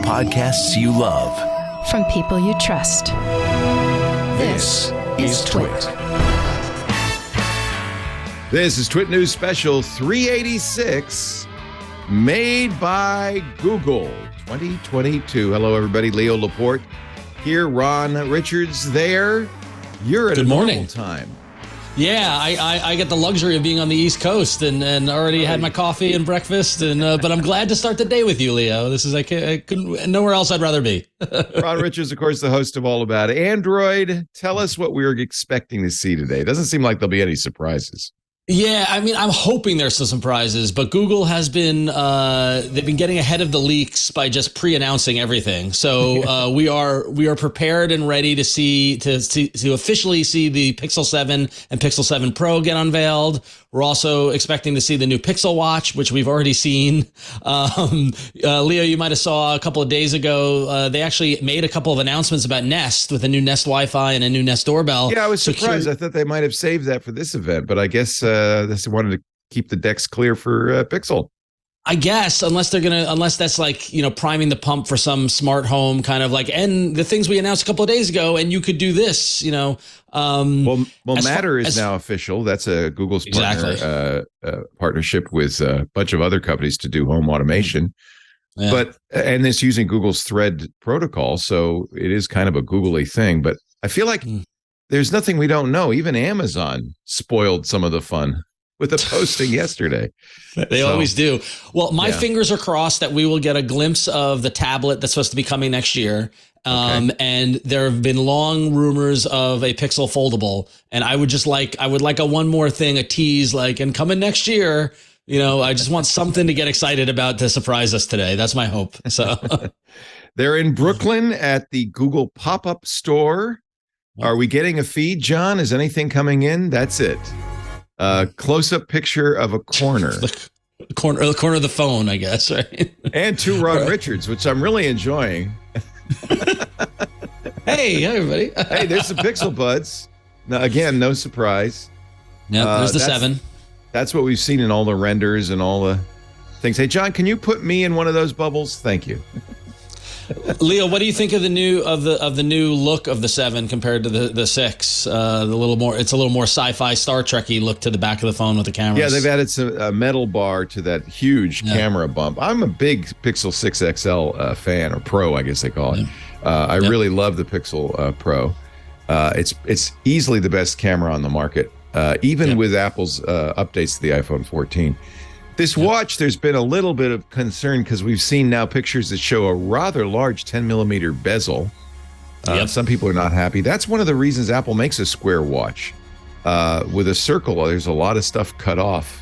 Podcasts you love. From people you trust. This is TWiT. This is TWiT News Special 386, made by Google 2022. Hello, everybody. Leo Laporte here. Ron Richards there. You're at Good a morning. normal time. Yeah, I get the luxury of being on the East Coast and already had my coffee and breakfast, and but I'm glad to start the day with you, Leo. This is I couldn't nowhere else I'd rather be. Ron Richards, of course, the host of All About Android. Tell us what we're expecting to see today. It doesn't seem like there'll be any surprises. Yeah, I mean, I'm hoping there's some surprises, but Google has been they've been getting ahead of the leaks by just pre-announcing everything. So we are prepared and ready to to officially see the Pixel 7 and Pixel 7 Pro get unveiled. We're also expecting to see the new Pixel Watch, which we've already seen. Leo, you might have saw a couple of days ago, they actually made a couple of announcements about Nest with a new Nest Wi-Fi and a new Nest doorbell. Yeah, I was surprised. I thought they might have saved that for this event, but I guess they wanted to keep the decks clear for Pixel. I guess unless that's like, priming the pump for some smart home kind of like, and the things we announced a couple of days ago, and you could do this, Well, Matter is now official. That's a Google's partnership with a bunch of other companies to do home automation. Yeah. And it's using Google's Thread protocol, so it is kind of a googly thing. But I feel like there's nothing we don't know. Even Amazon spoiled some of the fun with the posting yesterday. They always do. Well, my fingers are crossed that we will get a glimpse of the tablet that's supposed to be coming next year. And there have been long rumors of a Pixel foldable. And I would like a one more thing, a tease, and coming next year. I just want something to get excited about to surprise us today. That's my hope. So they're in Brooklyn at the Google pop-up store. Are we getting a feed, John? Is anything coming in? That's it. Close-up picture of a corner. The corner of the phone, I guess, right? And two Ron Richards, which I'm really enjoying. Hey, everybody. Hey, there's the Pixel Buds. Now, again, no surprise. Yeah, there's the 7. That's what we've seen in all the renders and all the things. Hey, John, can you put me in one of those bubbles? Thank you. Leo, what do you think of the new look of the 7 compared to the 6? It's a little more sci-fi Star Trek-y look to the back of the phone with the cameras. Yeah, they've added a metal bar to that huge camera bump. I'm a big Pixel 6 XL fan, or Pro, I guess they call it. I really love the Pixel Pro. It's easily the best camera on the market, even with Apple's updates to the iPhone 14. This watch, there's been a little bit of concern because we've seen now pictures that show a rather large 10-millimeter bezel. Some people are not happy. That's one of the reasons Apple makes a square watch. With a circle, there's a lot of stuff cut off.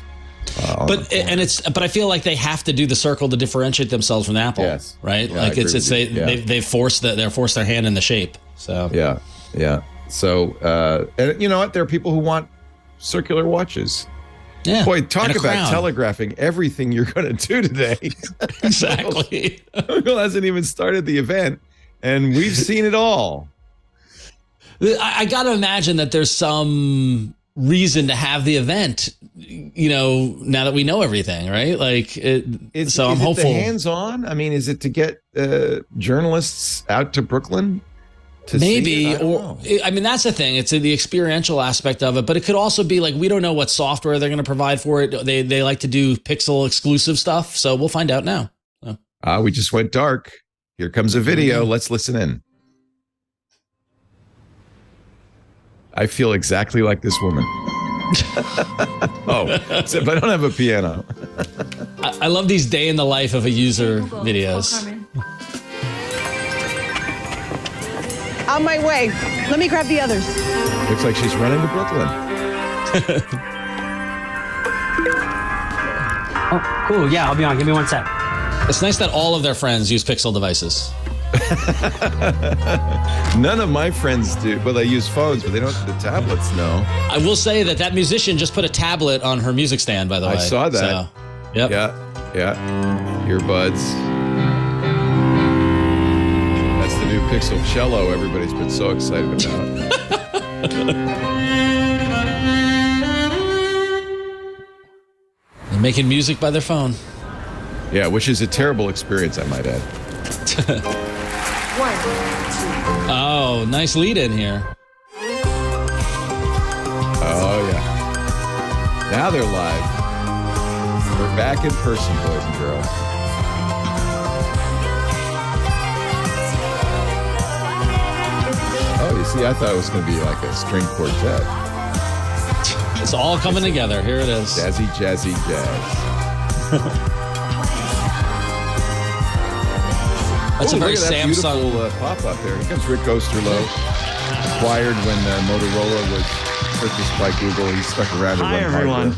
But I feel like they have to do the circle to differentiate themselves from Apple. Yes. Right? Yeah, they've forced their hand in the shape. So yeah. So and you know what? There are people who want circular watches. Yeah. Boy, talk about telegraphing everything you're going to do today. Exactly. Google hasn't even started the event, and we've seen it all. I got to imagine that there's some reason to have the event, now that we know everything, right? I'm hopeful. Is it hands-on? I mean, is it to get journalists out to Brooklyn? Maybe, that's the thing. It's the experiential aspect of it, but it could also be we don't know what software they're going to provide for it. They like to do Pixel exclusive stuff, so we'll find out now. We just went dark. Here comes a video. Let's listen in. I feel exactly like this woman. Except I don't have a piano. I love these day in the life of a user videos. On my way. Let me grab the others. Looks like she's running to Brooklyn. Oh, cool. Yeah, I'll be on. Give me one sec. It's nice that all of their friends use Pixel devices. None of my friends do. Well, they use phones, but they don't. The tablets, no. I will say that musician just put a tablet on her music stand, by the way. I saw that. So, yep. Yeah. Earbuds. The new Pixel Cello everybody's been so excited about. They're making music by their phone. Yeah, which is a terrible experience, I might add. Oh, nice lead in here. Oh, yeah. Now they're live. We're back in person, boys and girls. Oh, you see, I thought it was going to be like a string quartet. It's all coming together. Here it is. Jazzy, jazzy, jazz. That's a very look at that Samsung beautiful pop-up there. Here comes Rick Osterloh. Acquired when Motorola was purchased by Google. He stuck around. Hi, everyone.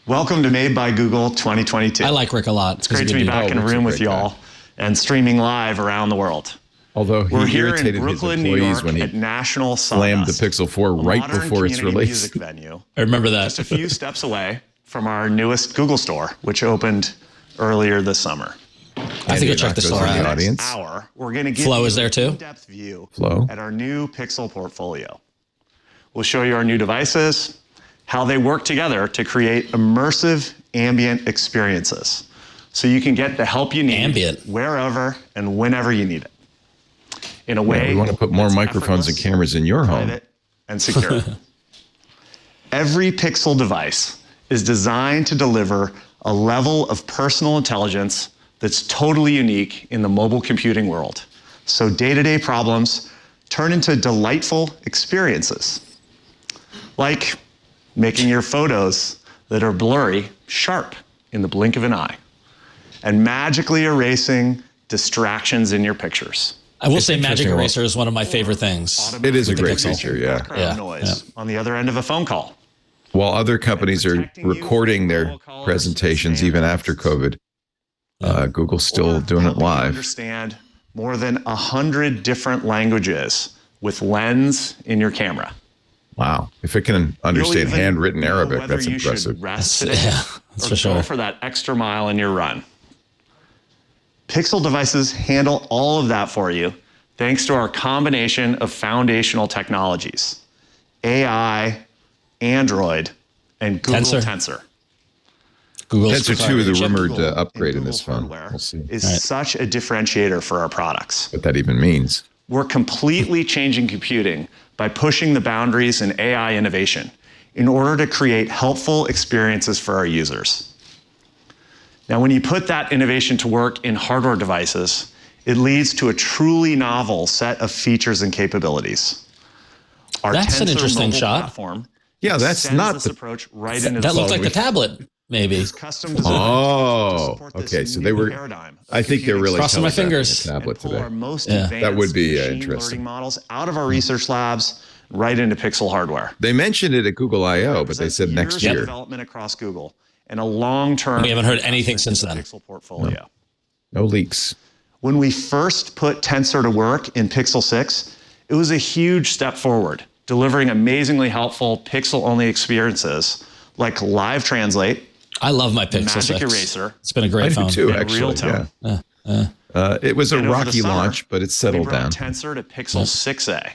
Welcome to Made by Google 2022. I like Rick a lot. It's great to be back in a room with y'all and streaming live around the world. Although he We're here irritated in Brooklyn, his New employees York when he at National slammed the Sawdust, Pixel 4 right modern before its community release. music venue, I remember that. just a few steps away from our newest Google store, which opened earlier this summer. I have to go check the store in the out. audience. Hour, we're going to give Flo you is there an too? in-depth view Flo? at our new Pixel portfolio. We'll show you our new devices, how they work together to create immersive ambient experiences, so you can get the help you need Ambient. wherever and whenever you need it. In a way, we want to put more that's microphones and effortless, cameras in your home. private, and secure. Every Pixel device is designed to deliver a level of personal intelligence that's totally unique in the mobile computing world. So day-to-day problems turn into delightful experiences. Like making your photos that are blurry sharp in the blink of an eye, and magically erasing distractions in your pictures. I will say Magic interesting. Eraser is one of my favorite things. It is a With the great Pixel. feature, yeah. Background Yeah, noise on the other end of a phone call. While other companies are protecting you recording from their robocallers, presentations even spammers. after COVID, Google's still Or doing it helping you live. Understand more than 100 different languages with Lens in your camera. Wow. If it can You'll understand even handwritten know Arabic, whether that's you should impressive. rest That's- today yeah, that's or for go sure. for that extra mile in your run. Pixel devices handle all of that for you thanks to our combination of foundational technologies: AI, Android, and Google Tensor. Google's Tensor 2, the Collaboration rumored Google upgrade and in this Google phone. hardware We'll see is such a differentiator for our products. what that even means. We're completely changing computing by pushing the boundaries in AI innovation in order to create helpful experiences for our users. Now, when you put that innovation to work in hardware devices, it leads to a truly novel set of features and capabilities. Our That's an Tensor interesting mobile shot. platform Yeah, that's extends not this the... approach right into That the looked like the tablet, maybe. custom design to Oh, support this okay. So new they were... paradigm of I think they're computing really Crossing my telegraphing fingers. a tablet and pull today. our most Yeah. advanced That would be, machine interesting. learning models out of our research labs right into Pixel hardware. They mentioned it at Google I.O., but they said next Years of year. development across Google and a long-term. We haven't heard anything since then. Pixel portfolio. No leaks. When we first put Tensor to work in Pixel 6, it was a huge step forward, delivering amazingly helpful Pixel-only experiences like Live Translate, I love my Pixel Magic 6. Eraser, It's been a great I do phone. too, and actually. Real Tone. It was a And over the rocky summer, launch, but it's we settled brought down. Tensor to Pixel 6a,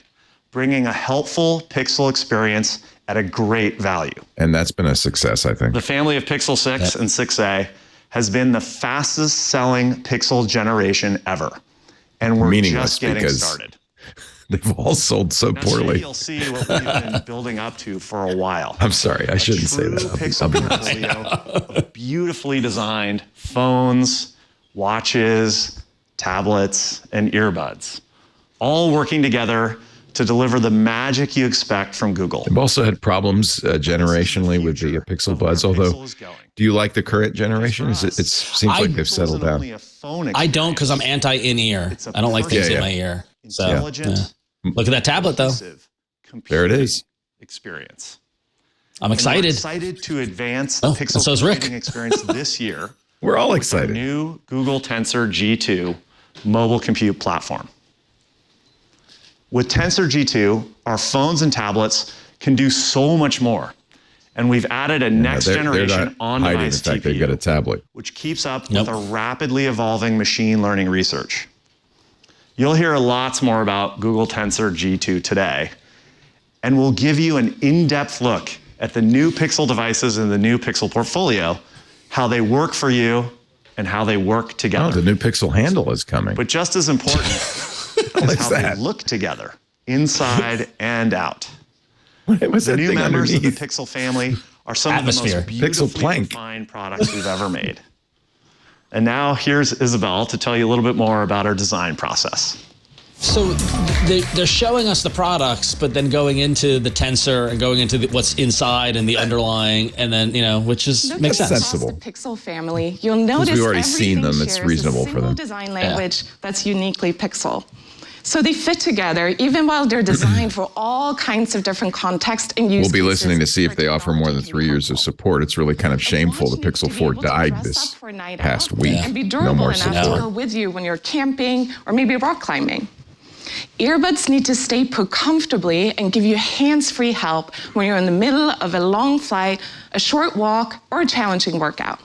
bringing a helpful Pixel experience at a great value. And that's been a success, I think. The family of Pixel 6 and 6a has been the fastest selling Pixel generation ever. And we're Meaningless just getting because started. They've all sold so Now, today poorly. you'll see what we've been building up to for a while. I'm sorry, I shouldn't say True that. Pixel I'll be nice. portfolio of beautifully designed phones, watches, tablets, and earbuds, all working together to deliver the magic you expect from Google. They've also had problems generationally with the Pixel Buds, although do you like the current generation? It seems like they've settled down. I don't because I'm anti in-ear. I don't like things Yeah, in yeah. my ear. So, Intelligent, Look at that tablet, though. There it is. Experience. I'm And we're excited. excited to advance the Oh, Pixel and so is Rick. computing experience this year. We're all with our excited. new Google Tensor G2 mobile compute platform. With Tensor G2, our phones and tablets can do so much more. And we've added a next They're generation not hiding the on-device fact they've got a TPU, tablet. which keeps up Nope. with a rapidly evolving machine learning research. You'll hear lots more about Google Tensor G2 today, and we'll give you an in-depth look at the new Pixel devices and the new Pixel portfolio, how they work for you, and how they work Oh, together. the new Pixel handle is coming. But just as important is how they look together, inside and out. What's The that new thing members of the underneath? Pixel family are some of the Atmosphere. most beautifully Pixel plank. refined products we've ever made. And now here's Isabel to tell you a little bit more about our design process. So they're showing us the products, but then going into the tensor and going into what's inside and the underlying, and then, which makes sense. sensible. The Pixel family, you'll notice we've already seen everything them, it's shares reasonable a for single them. design language that's uniquely Pixel. So they fit together, even while they're designed for all kinds of different contexts and use We'll be cases listening to see if where they offer more than technology 3 can be years of helpful. support. It's really kind of shameful the Watch needs Pixel to be 4 able to died dress this up for a night past out week. and be No durable more enough to support. go with you when you're camping or maybe rock climbing. Earbuds need to stay put comfortably and give you hands-free help when you're in the middle of a long flight, a short walk, or a challenging workout.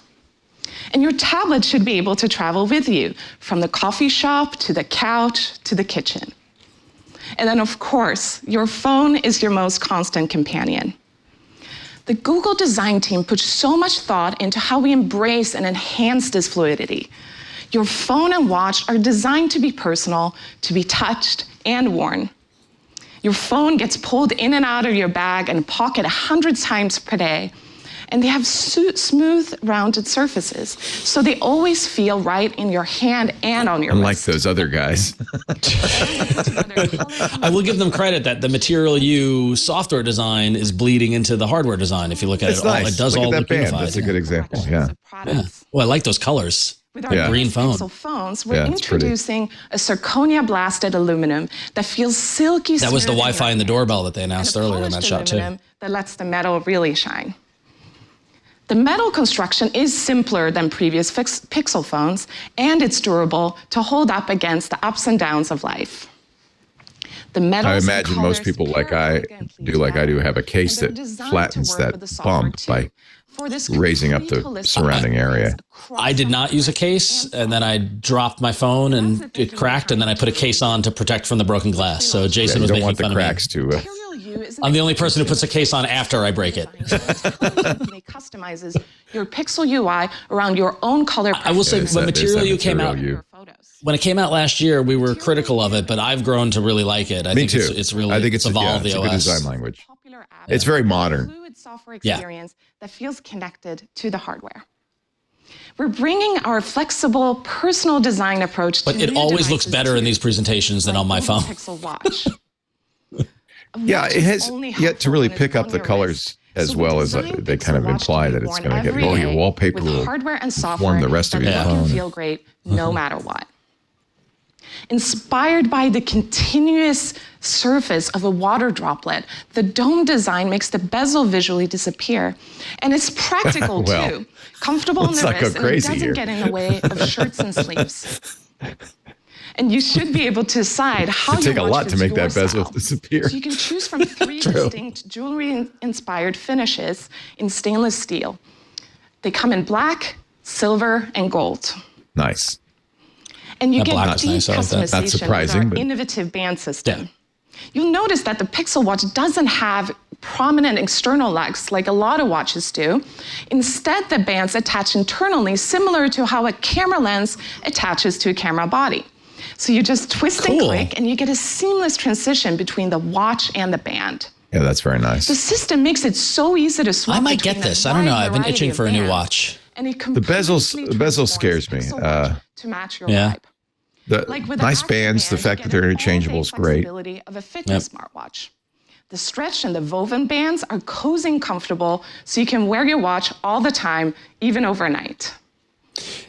And your tablet should be able to travel with you from the coffee shop to the couch to the kitchen. And then, of course, your phone is your most constant companion. The Google design team put so much thought into how we embrace and enhance this fluidity. Your phone and watch are designed to be personal, to be touched and worn. Your phone gets pulled in and out of your bag and pocket 100 times per day, and they have smooth, rounded surfaces, so they always feel right in your hand and on your Unlike wrist. those other guys. I will give them credit that the Material U software design is bleeding into the hardware design. If you look at It's it, all, nice. it does Look all at look that band. unified. That's a good example. Yeah. Well, I like those colors. With our Yeah. Green phone. Pixel phones, we're Yeah, it's pretty. introducing a zirconia blasted aluminum that feels silky. That was the smooth in Wi-Fi your in the hand, doorbell that they and announced a earlier in that polished shot too. aluminum that lets the metal really shine. The metal construction is simpler than previous Pixel phones, and it's durable to hold up against the ups and downs of life. The metals I and imagine most colors people pair like I elegantly do, like I do, together, have a case and they're that designed to flattens work that with the software bump too. by For this raising up the complete holistic surrounding area. across I did not use a case, and then I dropped my phone and it cracked, and then I put a case on to protect from the broken glass. So Jason You was don't making want fun the of me. cracks to. Material U is an I'm the only person who puts a case on after I break it. It customizes your Pixel UI around your own color. I will say, There's when that- there's Material that U came Material out, U. when it came out last year, we were critical of it, but I've grown to really like it. I Me think too. it's really I think it's evolved it's the a good OS. design language. Popular app It's very with a modern. fluid software Yeah. experience that feels connected to the hardware. We're bringing our flexible, personal design approach to But it new always looks devices better in too, these presentations than like on my Google phone. Pixel Watch. Yeah, it has Only yet to helpful really when it's pick up on the your colors wrist. as So well we as designed they kind of Pixel Watch to imply be that it's worn going to get, every oh, your day wallpaper with will hardware and software form the rest of that your make you phone. feel great no matter what. Inspired by the continuous surface of a water droplet, the dome design makes the bezel visually disappear. And it's practical Well, too. Comfortable on let's the not go wrist, and it crazy doesn't here. get in the way of shirts and sleeves. And you should be able to decide how It'd take your a watch lot to fits make your that bezel style. disappear. So you can choose from 3 distinct jewelry-inspired finishes in stainless steel. They come in black, silver, and gold. Nice. And you That get black is deep nice. I like that. customization Not surprising, with but- our innovative band system. Yeah. You'll notice that the Pixel Watch doesn't have prominent external lugs like a lot of watches do. Instead, the bands attach internally, similar to how a camera lens attaches to a camera body. So you just twist and Cool. click, and you get a seamless transition between the watch and the band. Yeah, that's very nice. The system makes it so easy to swap. I might between get a this. I don't know. wide I've been variety itching of for a new bands. watch. And it The bezel scares me. to match your Yeah. vibe. The Like with nice active bands, the band, fact you that get they're an interchangeable is all-day great. flexibility of a fitness smartwatch. The stretch and the woven bands are cozy and comfortable, so you can wear your watch all the time, even overnight.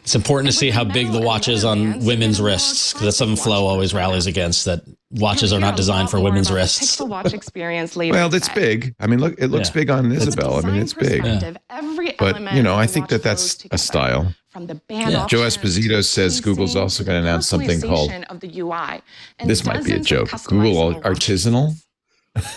It's important to with see the how big the metal watch and is leather on bands, women's you get a more wrists, because that's something classic Flo watch always for rallies against, that watches You'll are hear not a designed lot for more women's about the wrists. Pixel Watch experience later. Well, it's today. big. I mean, look, it looks Yeah. big on From a Isabel. I mean, it's design big. perspective, every But, element you know, of I the think watch that that's flows a together. style. From the band Yeah. Joe options Esposito to says Google's syncing also to going to announce something called, personalization of the UI, and this might be a dozens of joke, Google customizable Artisanal.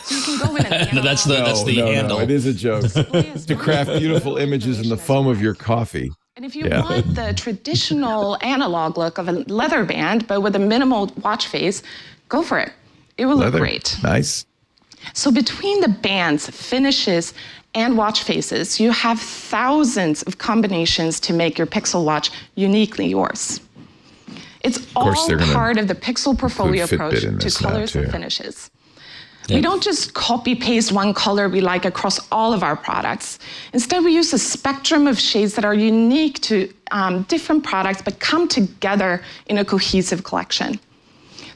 So you can go with an That's the handle. it is a joke. To craft beautiful images in the foam of your coffee. And if you Yeah. want the traditional analog look of a leather band, but with a minimal watch face, go for it. It will look Leather. great. Nice. So between the bands, finishes, and watch faces, you have thousands of combinations to make your Pixel Watch uniquely yours. It's all part of the Pixel portfolio approach to colors and finishes. Yep. We don't just copy-paste one color we like across all of our products. Instead, we use a spectrum of shades that are unique to different products, but come together in a cohesive collection.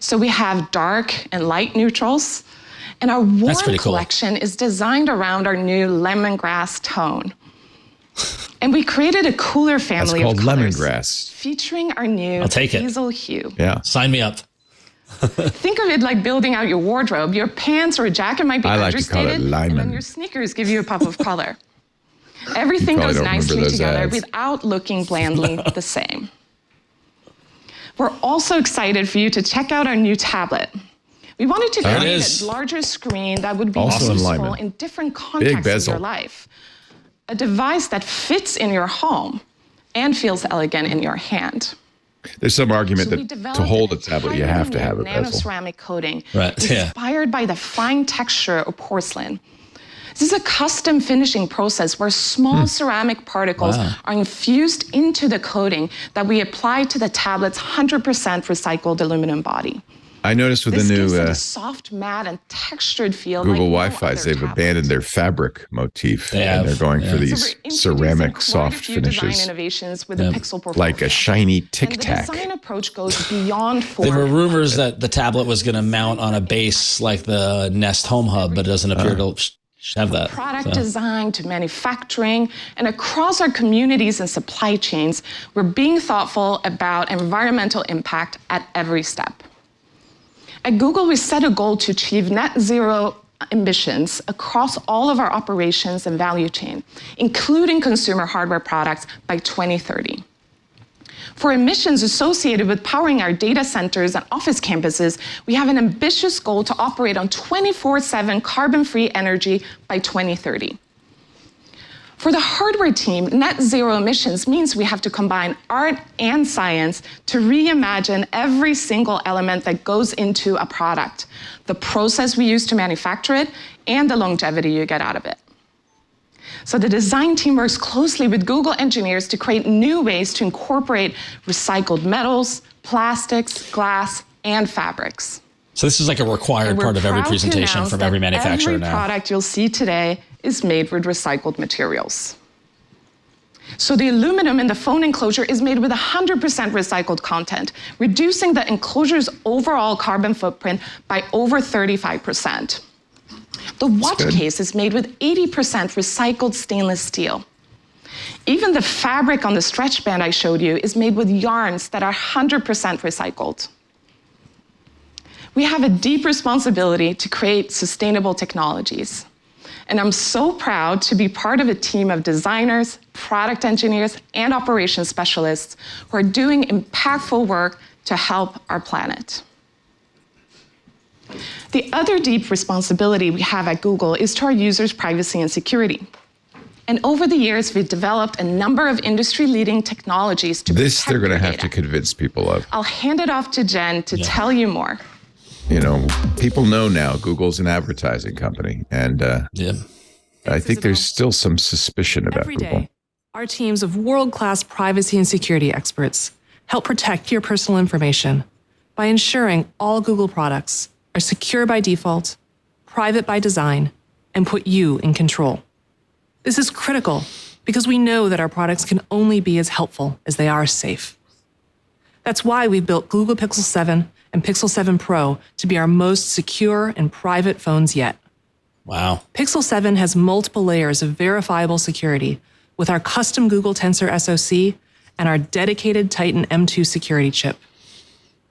So we have dark and light neutrals, and our warm collection is designed around our new lemongrass tone. And we created a cooler family of colors. That's called lemongrass. Featuring our new hazel hue. Yeah, sign me up. Think of it like building out your wardrobe. Your pants or a jacket might be understated, and then your sneakers give you a pop of color. Everything goes nicely together without looking blandly the same. We're also excited for you to check out our new tablet. We wanted to create a larger screen that would be useful in different contexts of your life. A device that fits in your home and feels elegant in your hand. There's some argument that to hold a tablet, you have to have a bezel. Nanoceramic coating, inspired by the fine texture of porcelain. This is a custom finishing process where small ceramic particles are infused into the coating that we apply to the tablet's 100% recycled aluminum body. I noticed with the new a soft, matte, and textured feel. Google Wi-Fi's, they've abandoned their fabric motif, and they're going for these ceramic soft finishes, innovations with the Pixel portfolio. Like a shiny Tic Tac. The design approach goes beyond form. There were rumors that the tablet was going to mount on a base like the Nest Home Hub, but it doesn't appear to have that. Product design to manufacturing, and across our communities and supply chains, we're being thoughtful about environmental impact at every step. At Google, we set a goal to achieve net zero emissions across all of our operations and value chain, including consumer hardware products by 2030. For emissions associated with powering our data centers and office campuses, we have an ambitious goal to operate on 24/7 carbon-free energy by 2030. For the hardware team, net zero emissions means we have to combine art and science to reimagine every single element that goes into a product, the process we use to manufacture it, and the longevity you get out of it. So the design team works closely with Google engineers to create new ways to incorporate recycled metals, plastics, glass, and fabrics. So this is like a required part of every presentation from every manufacturer now. Every product you'll see today is made with recycled materials. So the aluminum in the phone enclosure is made with 100% recycled content, reducing the enclosure's overall carbon footprint by over 35%. The watch case is made with 80% recycled stainless steel. Even the fabric on the stretch band I showed you is made with yarns that are 100% recycled. We have a deep responsibility to create sustainable technologies. And I'm so proud to be part of a team of designers, product engineers, and operations specialists who are doing impactful work to help our planet. The other deep responsibility we have at Google is to our users' privacy and security. And over the years, we've developed a number of industry-leading technologies to protect this they're going to have to convince people of. I'll hand it off to Jen to tell you more. You know, people know now Google's an advertising company, and I think there's still some suspicion about Google. Every day, our teams of world-class privacy and security experts help protect your personal information by ensuring all Google products are secure by default, private by design, and put you in control. This is critical because we know that our products can only be as helpful as they are safe. That's why we've built Google Pixel 7 and Pixel 7 Pro to be our most secure and private phones yet. Wow. Pixel 7 has multiple layers of verifiable security with our custom Google Tensor SoC and our dedicated Titan M2 security chip.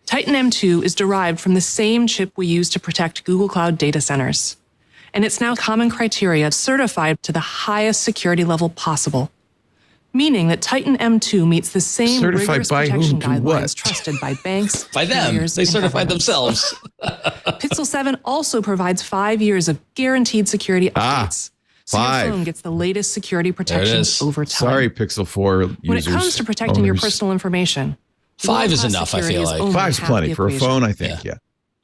Titan M2 is derived from the same chip we use to protect Google Cloud data centers. And it's now common criteria certified to the highest security level possible, meaning that Titan M2 meets the same rigorous protection guidelines trusted by banks, by them. They certified themselves. Pixel 7 also provides 5 years of guaranteed security updates. So your phone gets the latest security protections over time. Sorry, Pixel 4 users. When it comes to protecting your personal information, 5 is enough, I feel like. 5's plenty for a phone, I think,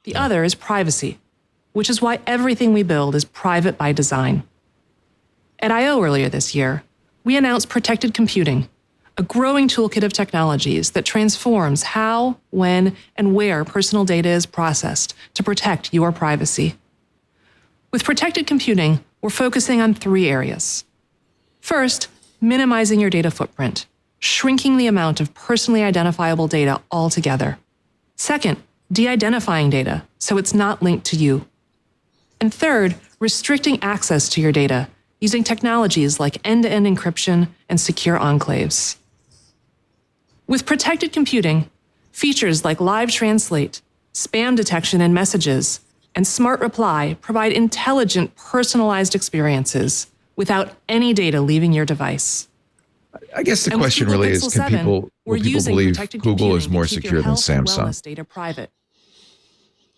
The other is privacy. which is why everything we build is private by design. At I/O earlier this year, we announced Protected Computing, a growing toolkit of technologies that transforms how, when, and where personal data is processed to protect your privacy. With Protected Computing, we're focusing on 3 areas. First, minimizing your data footprint, shrinking the amount of personally identifiable data altogether. Second, de-identifying data so it's not linked to you. And third, restricting access to your data using technologies like end-to-end encryption and secure enclaves. With Protected Computing, features like Live Translate, spam detection in messages, and Smart Reply provide intelligent, personalized experiences without any data leaving your device. I guess the question really is, will people believe Google is more secure than Samsung? Data private.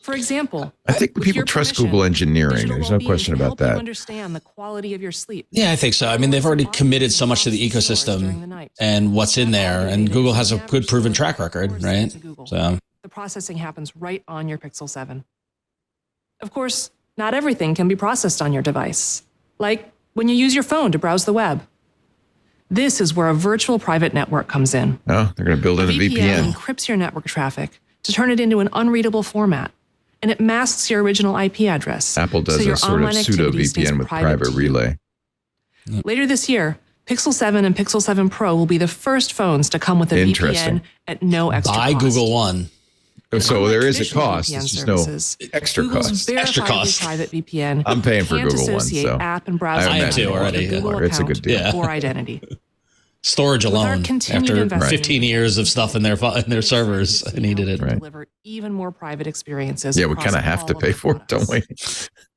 For example, I think people trust Google engineering. There's no question about that. Understand the quality of your sleep. Yeah, I think so. I mean, they've already committed so much to the ecosystem and what's in there, and Google has a good proven track record, right? So the processing happens right on your Pixel 7. Of course, not everything can be processed on your device, like when you use your phone to browse the web. This is where a virtual private network comes in. Oh, they're going to build in a VPN. Encrypts your network traffic to turn it into an unreadable format, and it masks your original IP address. Apple does a sort of pseudo VPN with private relay. Later this year, Pixel 7 and Pixel 7 Pro will be the first phones to come with a VPN at no extra cost. Buy Google One. So there is a cost. It's just no extra cost. Extra cost. Private VPN. I'm paying for Google One, so app and browser. I am too already. It's a good deal. Or identity. Storage alone. After 15 years of stuff in their servers, I needed it. Right. Deliver even more private experiences. Yeah, we kind of have to pay for it, don't we?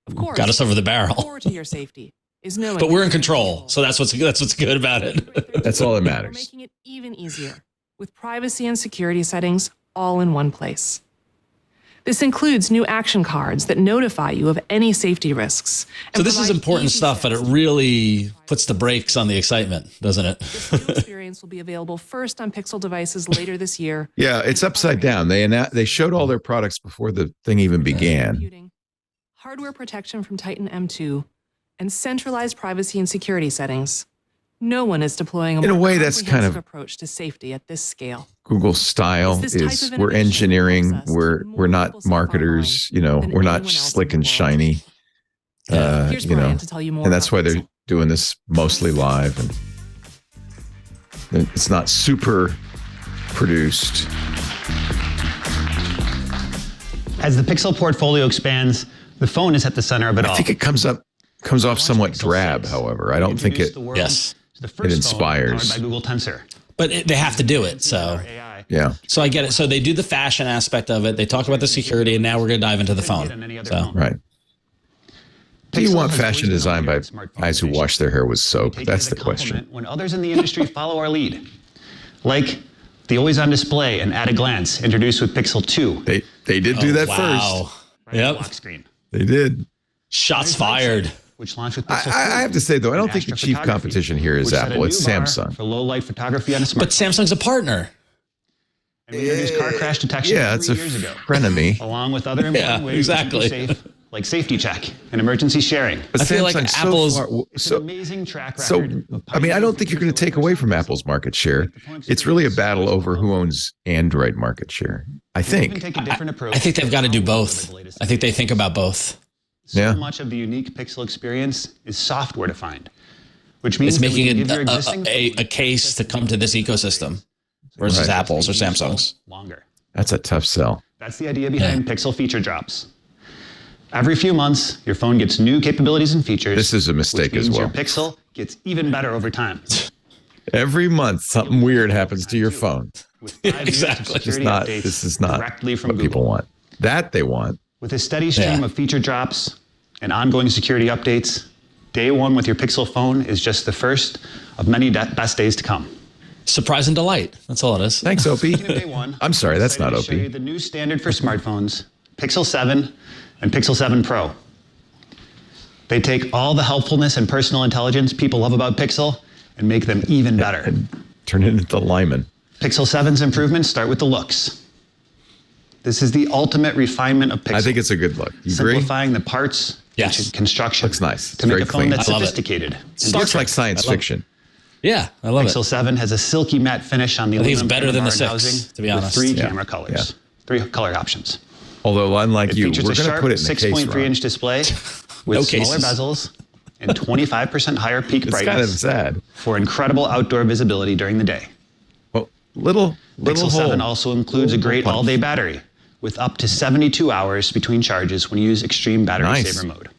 Of course. Got us over the barrel. Core to your safety is knowing. But we're in control, so that's what's good about it. That's all that We're matters. making it even easier with privacy and security settings all in one place. This includes new action cards that notify you of any safety risks. So this is important stuff, but it really puts the brakes on the excitement, doesn't it? This new experience will be available first on Pixel devices later this year. Yeah, it's upside down. They showed all their products before the thing even began. Hardware protection from Titan M2, and centralized privacy and security settings. No one is deploying In a way, that's kind of approach to safety at this scale. Google's style is we're engineering, we're not marketers, we're not slick and shiny, Here's Brian to tell you more and that's about why they're Pixel. doing this mostly live, and it's not super produced. As the Pixel portfolio expands, the phone is at the center of it all. I think it comes off somewhat drab, however. I don't think it inspires. By Google Tensor. But they have to do it, so yeah. So I get it. So they do the fashion aspect of it. They talk about the security, and now we're going to dive into the phone. So Right. Do you want fashion designed by guys who wash their hair with soap? That's the question. When others in the industry follow our lead, like the always-on display and at a glance introduced with Pixel 2. They did do that wow. first. Yep. Lock screen. They did. Shots fired. Which launched with Pixel 3. I have to say, though, I don't think the chief Astrophotography, competition here is which set a Apple. It's new bar Samsung. For low-light photography on a smartphone. But Samsung's a partner. And we introduced car crash detection Yeah, it's 3 a years ago. frenemy. Along with other important ways exactly. to keep you safe, like safety check and emergency sharing. But I feel like Samsung's Apple's- It's an amazing track So, record. I mean, I don't think you're going to take away from Apple's market share. It's really a battle over who owns Android market share. I think. Take a different approach. I think they've got to do both. I think they think about both. So Yeah. much of the unique Pixel experience is software defined, which means It's that we making can it give your existing a case to come to this ecosystem versus Right. Apple's or Samsung's. longer. That's a tough sell. That's the idea behind Pixel feature drops. Every few months, your phone gets new capabilities and features. This is a mistake which as means well. Your Pixel gets even better over time. Every month, something weird happens to your phone. With 5 years of Exactly. security updates This is not directly from what Google. people want. That they want. With a steady stream of feature drops and ongoing security updates, day one with your Pixel phone is just the first of many best days to come. Surprise and delight. That's all it is. Thanks, Opie. Speaking of day one, I'm sorry, that's excited not to show you Opie. the new standard for smartphones, Pixel 7 and Pixel 7 Pro. They take all the helpfulness and personal intelligence people love about Pixel and make them even better. And turn it into Lyman. Pixel 7's improvements start with the looks. This is the ultimate refinement of Pixel. I think it's a good look. You agree? Simplifying the parts and construction. Looks nice. To make very a phone clean. that's I love it. sophisticated. It looks like science fiction. Yeah, I love Pixel 7 has a silky matte finish on the I think it's aluminum better than the camera bar 6, housing to be with honest. 3 Yeah. camera colors, 3 color options. Although, unlike It you, we're features going a to sharp put it in the case. 6.3-inch display with No smaller cases. bezels and 25% higher peak It's kind brightness of sad. for incredible outdoor visibility during the day. Well, little Pixel 7 hole. also includes a great punch. all-day battery with up to 72 hours between charges when you use extreme battery Nice. saver mode.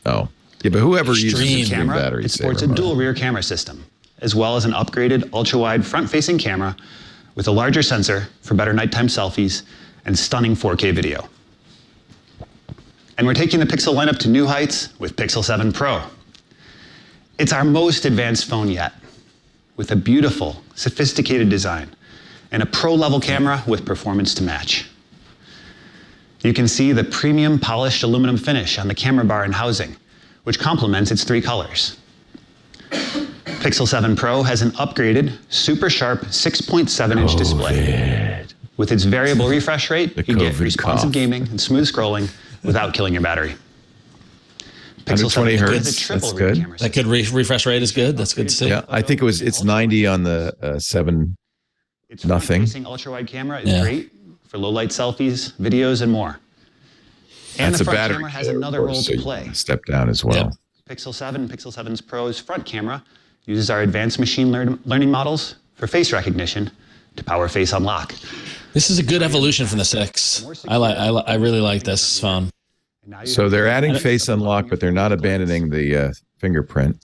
Oh, yeah, but whoever uses Extreme extreme Camera, battery it sports a saver mode. dual rear camera system, as well as an upgraded ultra-wide front-facing camera with a larger sensor for better nighttime selfies and stunning 4K video. And we're taking the Pixel lineup to new heights with Pixel 7 Pro. It's our most advanced phone yet, with a beautiful, sophisticated design and a pro-level camera with performance to match. You can see the premium polished aluminum finish on the camera bar and housing, which complements its 3 colors. Pixel 7 Pro has an upgraded, super sharp 6.7-inch display. With its variable refresh rate, you get COVID responsive cough. gaming and smooth scrolling without killing your battery. Pixel 120 7 hertz, has a triple that's rear good. camera That good refresh rate is good. That's good to see. Yeah, I think it's 90 on the 7. Its Nothing. front-facing ultra-wide camera is Yeah. great for low-light selfies, videos, and more. And That's the a front battery. camera has of another course, role so to you play. can step down as well. Yeah. Pixel 7 and Pixel 7 Pro's front camera uses our advanced machine learning models for face recognition to power face unlock. This is a good evolution from the 6. I really like this phone. So they're adding face unlock, but they're not abandoning the fingerprint.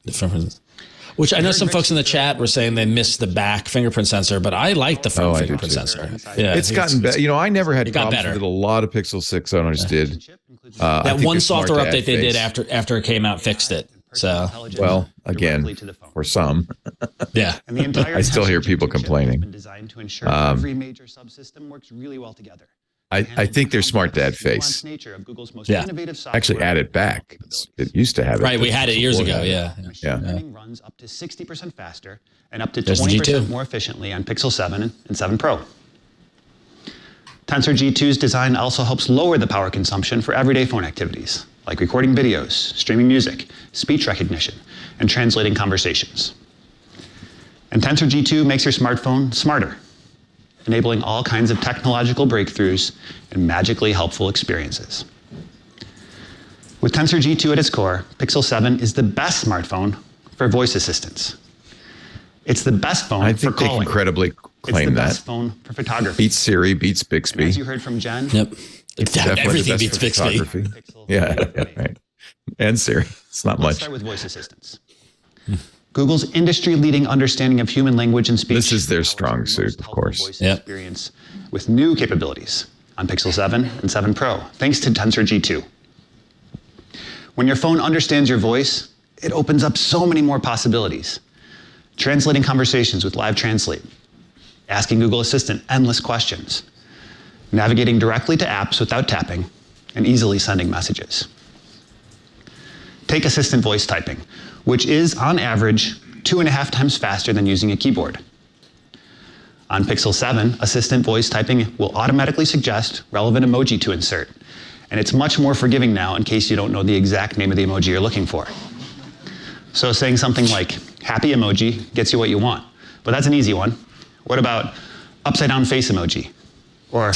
Which I know some folks in the chat were saying they missed the back fingerprint sensor, but I like the front Oh, I do fingerprint too. sensor. Yeah, It's gotten better. You know, I never had it got problems better. with it. A lot of Pixel 6 owners did. I That think one it's smart software to add update they did face. after it came out fixed it. So Well, again, for some. yeah, And the entire I still hear Tensor people G2 chip has complaining. been designed to ensure every major subsystem works really well together. I think they're smart to add face. Nature of Google's most Yeah. innovative software Actually, add it back. It used to have it. right. We but had it years before ago. that- Yeah. Yeah. Learning runs up to 60% faster and up to There's the 20% G2. more efficiently on Pixel 7 and 7 Pro. Tensor G2's design also helps lower the power consumption for everyday phone activities, like recording videos, streaming music, speech recognition, and translating conversations. And Tensor G2 makes your smartphone smarter, enabling all kinds of technological breakthroughs and magically helpful experiences. With Tensor G2 at its core, Pixel 7 is the best smartphone for voice assistants. It's the best phone I for think they can calling. credibly It's claim the that. best phone for photography. Beats Siri, beats And as Bixby. you heard from Jen, Yep. Definitely Everything the beats best for Bixby. photography. Pixel Yeah, is yeah, great. right. And Siri. It's not Let's much. start with voice assistants. Google's industry-leading understanding of human language and speech. This is their powers strong the suit, most of helpful course. voice Yep. experience with new capabilities on Pixel 7 and 7 Pro, thanks to Tensor G2. When your phone understands your voice, it opens up so many more possibilities. Translating conversations with Live Translate, asking Google Assistant endless questions, navigating directly to apps without tapping, and easily sending messages. Take Assistant voice typing, which is, on average, 2.5 times faster than using a keyboard. On Pixel 7, Assistant voice typing will automatically suggest relevant emoji to insert, and it's much more forgiving now in case you don't know the exact name of the emoji you're looking for. So saying something like happy emoji gets you what you want, but that's an easy one. What about upside down face emoji? Or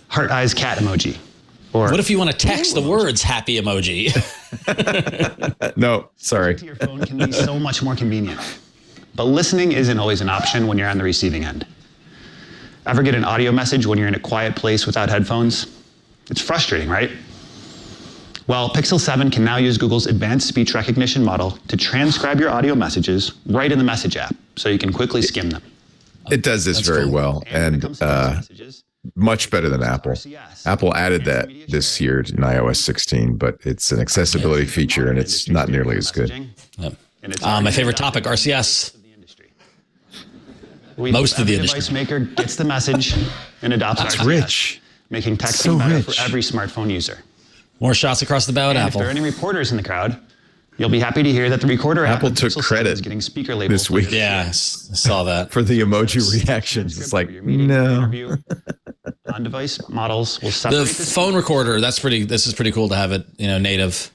heart eyes cat emoji? Or What if you want to text the words happy emoji? No, sorry. to your phone can be so much more convenient. But listening isn't always an option when you're on the receiving end. Ever get an audio message when you're in a quiet place without headphones? It's frustrating, right? Well, Pixel 7 can now use Google's advanced speech recognition model to transcribe your audio messages right in the Message app, so you can quickly skim them. It does this very well, when it and comes to voice messages, much better than Apple. RCS, Apple added that this year in iOS 16, but it's an accessibility feature, and it's not nearly as good. Yep. And it's My favorite topic, RCS. Most of the every industry. device maker gets the message and adopts That's RCS, rich. making texting So better rich. for every smartphone user. More shots across the bow at And if Apple. there are any reporters in the crowd, you'll be happy to hear that the Recorder app Apple on took Pixel 7 credit is getting speaker labels this week. later Yeah, I saw that. For the emoji reactions, it's like, no. On-device models will separate The phone recorder. This is pretty cool to have it, native.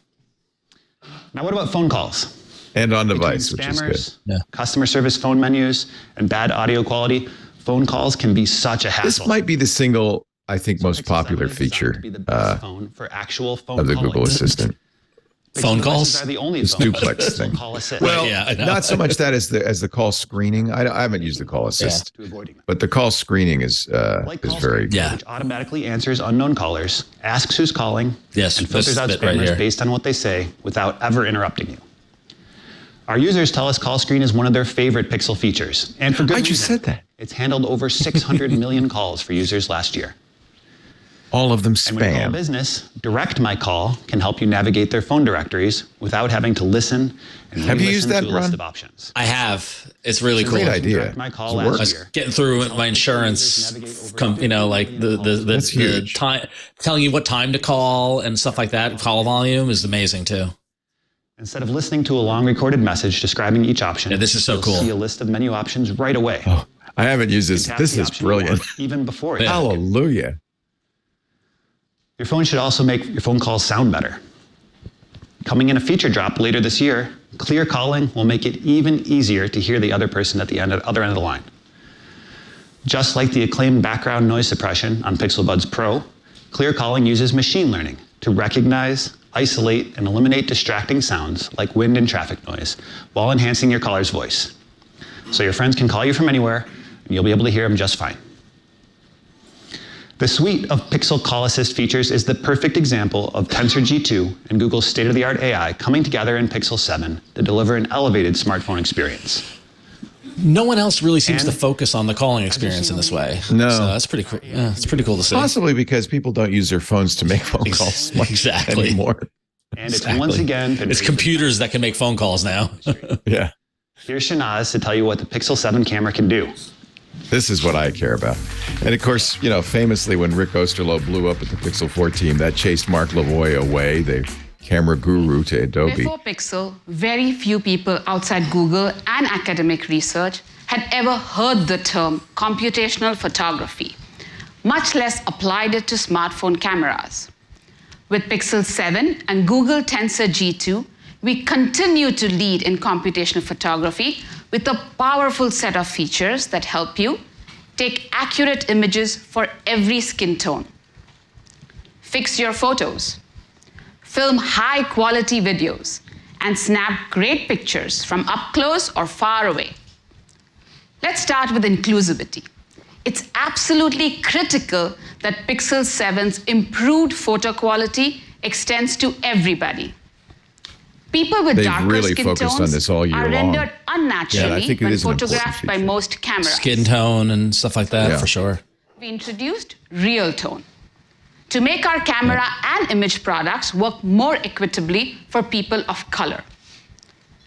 Now, what about phone calls? And on Between device, which is good. spammers, customer service phone menus, and bad audio quality, phone calls can be such a hassle. This might be the single, I think, most popular feature phone for actual phone of the calling. Google Assistant. Phone calls? Are the only This phone duplex thing. call assist. Well, Yeah, I know. not so much that as the call screening. I haven't used the call assist, to avoiding them. but the call screening is Call very screen, which automatically answers unknown callers, asks who's calling, Yes, and this filters out bit right spammers here. based on what they say without ever interrupting you. Our users tell us call screen is one of their favorite Pixel features, and for good I reason. just said that. It's handled over 600 million calls for users last year. All of them And when you call a spam. business, Direct My Call can help you navigate their phone directories without having to listen and Have you re-listen used that, to a list Ron? of options. I have. It's really cool. Great idea. Direct My Call Does it work? I last was year. getting through my insurance, like the That's huge. time, telling you what time to call and stuff like that. Call volume is amazing too. Instead of listening to a long recorded message describing each option, Yeah, this is so you'll cool. see a list of menu options right away. Oh, I haven't used this. Tap This the is option brilliant. or even before it. Yeah. Hallelujah. Your phone should also make your phone calls sound better. Coming in a feature drop later this year, clear calling will make it even easier to hear the other person at the other end of the line. Just like the acclaimed background noise suppression on Pixel Buds Pro, clear calling uses machine learning to recognize, isolate, and eliminate distracting sounds like wind and traffic noise while enhancing your caller's voice. So your friends can call you from anywhere, and you'll be able to hear them just fine. The suite of Pixel Call Assist features is the perfect example of Tensor G2 and Google's state-of-the-art AI coming together in Pixel 7 to deliver an elevated smartphone experience. No one else really seems And- to focus on the calling experience in this way. No. So that's pretty cool. Yeah, it's pretty cool to see. Possibly because people don't use their phones to make phone calls much Exactly. anymore. And it's once again been It's raised- computers that can make phone calls now. Yeah. Here's Shanaz to tell you what the Pixel 7 camera can do. This is what I care about. And of course, famously when Rick Osterloh blew up at the Pixel 4 team, that chased Mark Lavoie away, the camera guru to Adobe. Before Pixel, very few people outside Google and academic research had ever heard the term computational photography, much less applied it to smartphone cameras. With Pixel 7 and Google Tensor G2, we continue to lead in computational photography with a powerful set of features that help you take accurate images for every skin tone, fix your photos, film high-quality videos, and snap great pictures from up close or far away. Let's start with inclusivity. It's absolutely critical that Pixel 7's improved photo quality extends to everybody. People with They've darker really skin focused tones on this all year are long. rendered Yeah, I unnaturally think it when is an important photographed by feature. most cameras. Skin tone and stuff like that, Yeah. for sure. We introduced real tone to make our camera and image products work more equitably for people of color.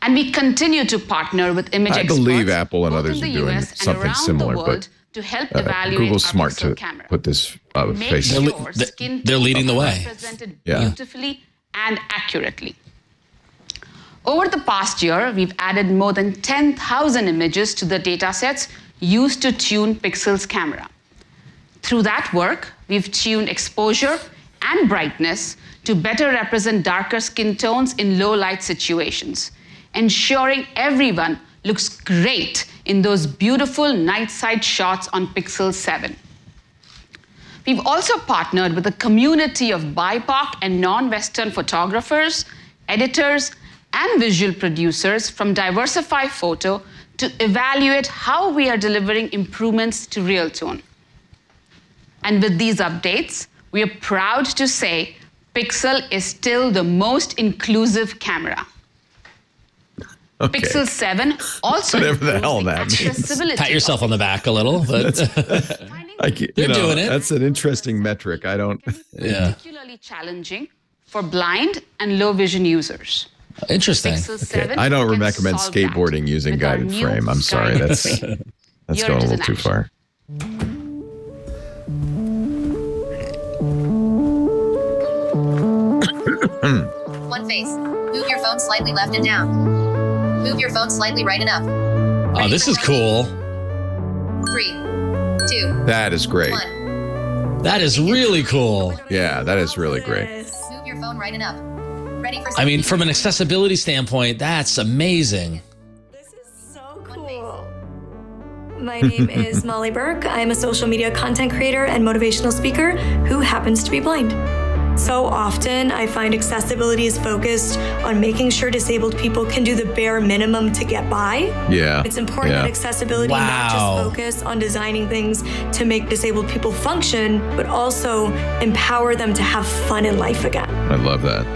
And we continue to partner with image I experts, believe Apple and both others in the are doing US and something around similar, the but, world to help evaluate Google's our smart Pixel to camera. put this Make face. sure They're- skin they're leading the tones way. are represented Yeah. beautifully and accurately. Over the past year, we've added more than 10,000 images to the datasets used to tune Pixel's camera. Through that work, we've tuned exposure and brightness to better represent darker skin tones in low light situations, ensuring everyone looks great in those beautiful night side shots on Pixel 7. We've also partnered with a community of BIPOC and non-Western photographers, editors, and visual producers from Diversify Photo to evaluate how we are delivering improvements to real tone. And with these updates, we are proud to say Pixel is still the most inclusive camera. Okay. Pixel 7 also Whatever the hell improves that means. accessibility Pat yourself on the back a little, but They're doing it. That's an interesting metric. I don't. yeah, particularly challenging for blind and low vision users. interesting. Pixel 7 I don't can recommend solve that skateboarding using with our guided new frame. I'm sorry. guided That's frame. that's Here going it a is little in too action. far. One face. Move your phone slightly left and down. Move your phone slightly right and up. Oh, this is cool. 3, 2, That is great. 1. That is really cool. Yeah, that is really great. Move your phone right and up. Ready for I mean, from an accessibility standpoint, that's amazing. This is so cool. My name is Molly Burke. I'm a social media content creator and motivational speaker who happens to be blind. So often, I find accessibility is focused on making sure disabled people can do the bare minimum to get by. Yeah. It's important that accessibility not just focus on designing things to make disabled people function, but also empower them to have fun in life again. I love that.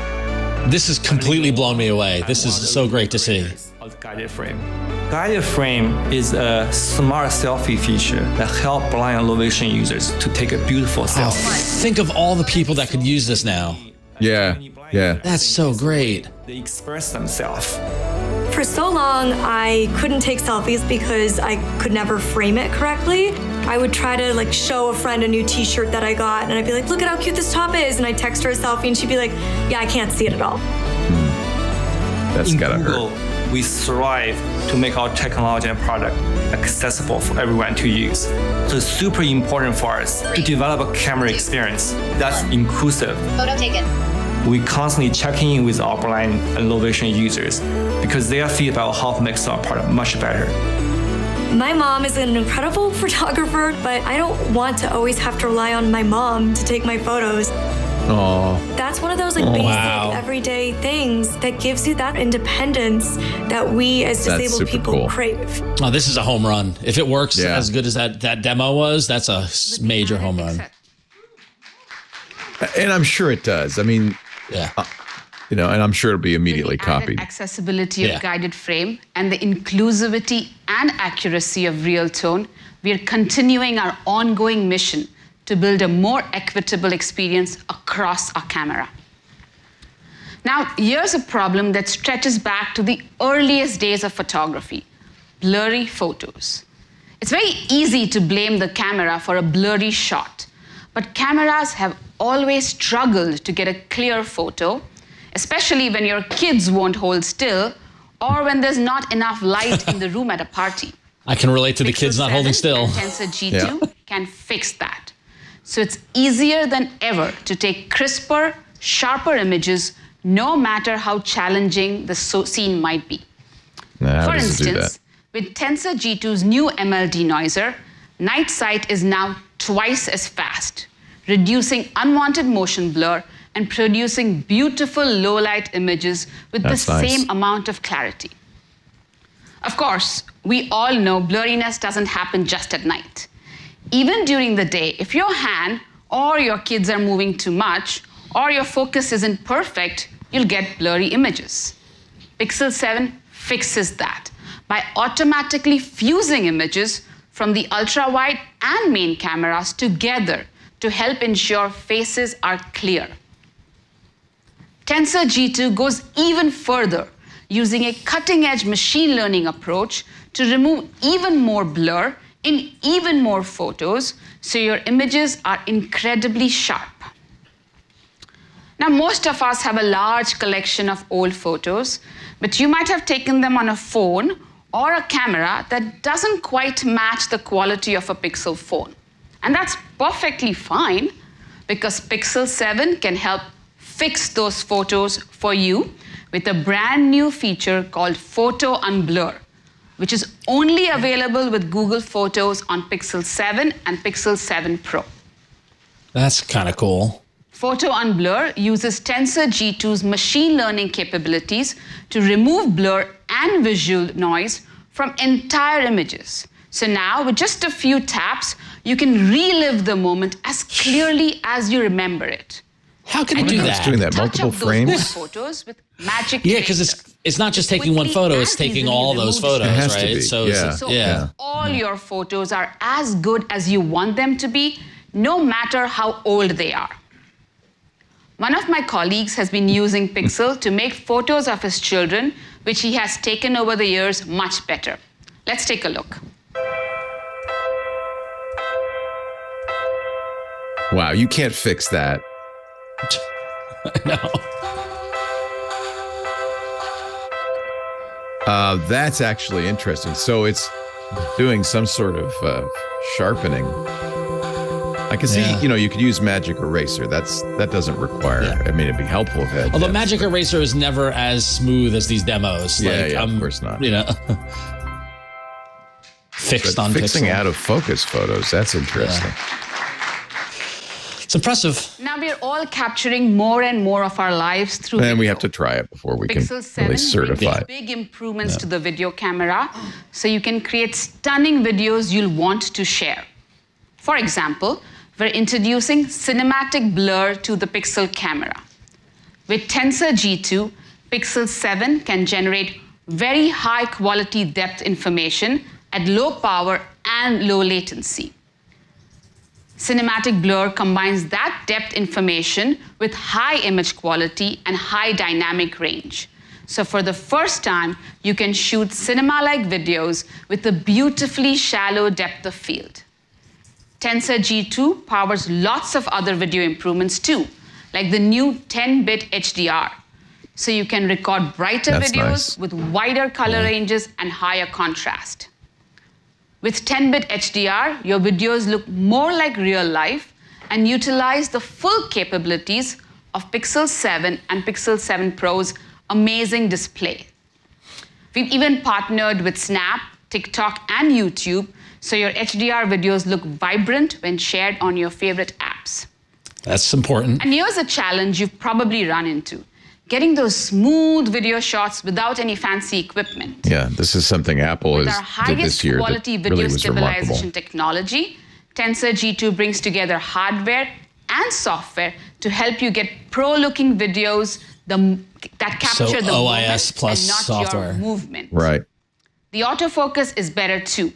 This has completely blown me away. This is so great to see. Guided frame. Guided frame is a smart selfie feature that helps blind and low vision users to take a beautiful selfie. Think of all the people that could use this now. Yeah, yeah. That's so great. They express themselves. For so long, I couldn't take selfies because I could never frame it correctly. I would try to show a friend a new t-shirt that I got, and I'd be like, look at how cute this top is. And I'd text her a selfie and she'd be like, yeah, I can't see it at all. That's gotta hurt. We strive to make our technology and product accessible for everyone to use. So it's super important for us to develop a camera experience that's inclusive. Photo taken. We constantly checking in with our blind and low vision users because their feedback help make our product much better. My mom is an incredible photographer, but I don't want to always have to rely on my mom to take my photos. Oh. That's one of those basic everyday things that gives you that independence that we as disabled people crave. Oh, this is a home run. If it works as good as that demo was, that's a major home run. And I'm sure it does. I mean, and I'm sure it'll be immediately copied. Accessibility of guided frame and the inclusivity and accuracy of real tone, we are continuing our ongoing mission to build a more equitable experience across our camera. Now, here's a problem that stretches back to the earliest days of photography: blurry photos. It's very easy to blame the camera for a blurry shot, but cameras have always struggled to get a clear photo, especially when your kids won't hold still or when there's not enough light in the room at a party. I can relate to the kids not holding still. Tensor G2 can fix that. So it's easier than ever to take crisper, sharper images, no matter how challenging the scene might be. For instance, with Tensor G2's new ML denoiser, night sight is now twice as fast, reducing unwanted motion blur and producing beautiful low-light images with the same amount of clarity. Of course, we all know blurriness doesn't happen just at night. Even during the day, if your hand or your kids are moving too much or your focus isn't perfect, you'll get blurry images. Pixel 7 fixes that by automatically fusing images from the ultra-wide and main cameras together to help ensure faces are clear. Tensor G2 goes even further, using a cutting-edge machine learning approach to remove even more blur in even more photos, so your images are incredibly sharp. Now, most of us have a large collection of old photos, but you might have taken them on a phone or a camera that doesn't quite match the quality of a Pixel phone. And that's perfectly fine, because Pixel 7 can help fix those photos for you with a brand new feature called Photo Unblur, which is only available with Google Photos on Pixel 7 and Pixel 7 Pro. That's kind of cool. Photo Unblur uses Tensor G2's machine learning capabilities to remove blur and visual noise from entire images. So now, with just a few taps, you can relive the moment as clearly as you remember it. How can it do that? It's doing that multiple frames. Photos with magic. Yeah, because it's not just taking one photo; it's taking all those photos, right? So all your photos are as good as you want them to be, no matter how old they are. One of my colleagues has been using Pixel to make photos of his children, which he has taken over the years much better. Let's take a look. Wow, you can't fix that. No. That's actually interesting. So it's doing some sort of sharpening. I can see, you could use Magic Eraser. That doesn't require. I mean, it'd be helpful if it had Although depth, Magic Eraser is never as smooth as these demos. Of course not. Fixed but on fixing pixel. out of focus photos. That's interesting. It's impressive. Now we're all capturing more and more of our lives through And video. we have to try it before we Pixel can 7 really certify brings it. big improvements to the video camera, so you can create stunning videos you'll want to share. For example, we're introducing cinematic blur to the Pixel camera. With Tensor G2, Pixel 7 can generate very high quality depth information at low power and low latency. Cinematic blur combines that depth information with high image quality and high dynamic range. So for the first time, you can shoot cinema-like videos with a beautifully shallow depth of field. Tensor G2 powers lots of other video improvements too, like the new 10-bit HDR. So you can record brighter videos with wider color ranges and higher contrast. With 10-bit HDR, your videos look more like real life and utilize the full capabilities of Pixel 7 and Pixel 7 Pro's amazing display. We've even partnered with Snap, TikTok, and YouTube, so your HDR videos look vibrant when shared on your favorite apps. That's important. And here's a challenge you've probably run into: getting those smooth video shots without any fancy equipment. Yeah, this is something Apple With has our did highest this year quality that video really was remarkable. stabilization technology, Tensor G2 brings together hardware and software to help you get pro-looking videos that capture the OIS moment plus and not software. your movement. Right. The autofocus is better too,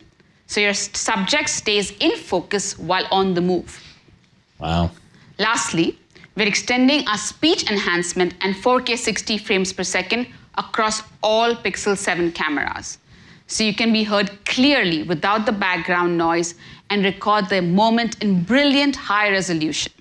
so your subject stays in focus while on the move. Wow. Lastly, we're extending our speech enhancement and 4K 60 frames per second across all Pixel 7 cameras. So you can be heard clearly without the background noise and record the moment in brilliant high resolution.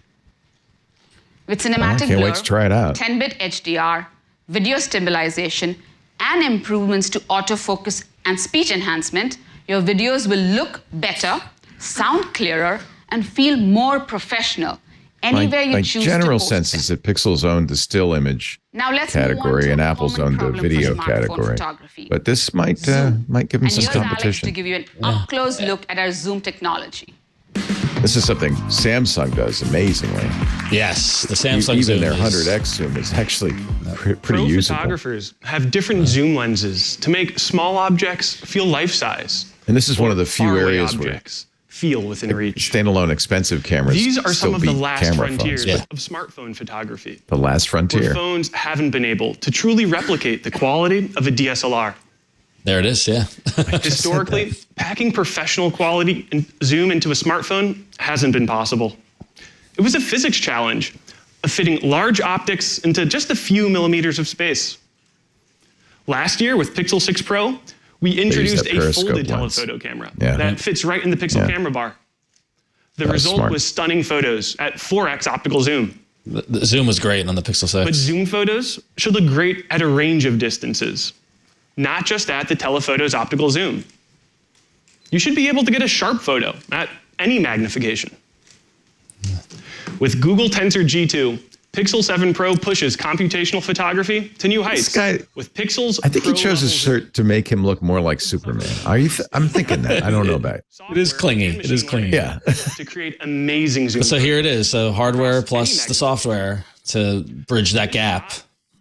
With cinematic can't blur, wait to try it out. 10-bit HDR, video stabilization, and improvements to autofocus and speech enhancement, your videos will look better, sound clearer, and feel more professional anywhere you my choose general to post sense them. is that Pixel's owned the still image Now let's move on category to and a Apple's common owned the problem for video smartphone category. photography. But this might give them And some here's Alex to competition. give you an up-close look at our zoom technology. This is something Samsung does amazingly. Yes, the Samsung Even zoom their is- 100x zoom is actually pretty Pro usable. photographers have different zoom lenses to make small objects feel life-size. And this is one of the few Faraway areas where objects feel within reach. standalone expensive cameras These are still some of the beat last camera frontiers phones. of smartphone photography, The last where frontier. phones haven't been able to truly replicate the quality of a DSLR. There it is, yeah. Historically, packing professional quality and zoom into a smartphone hasn't been possible. It was a physics challenge of fitting large optics into just a few millimeters of space. Last year with Pixel 6 Pro, we introduced that a periscope folded lens. telephoto camera Yeah. that fits right in the Pixel camera bar. The That's result smart. was stunning photos at 4x optical zoom. The zoom was great on the Pixel 6. But zoom photos should look great at a range of distances, not just at the telephoto's optical zoom. You should be able to get a sharp photo at any magnification. With Google Tensor G2, Pixel 7 Pro pushes computational photography to new heights. This guy, with Pixel's I think he chose his pro-level shirt to make him look more like Superman. Are you? I'm thinking that. I don't know about it. It is clingy. It is clingy. Yeah. to create amazing zoom. So here it is. So hardware plus the software to bridge that gap.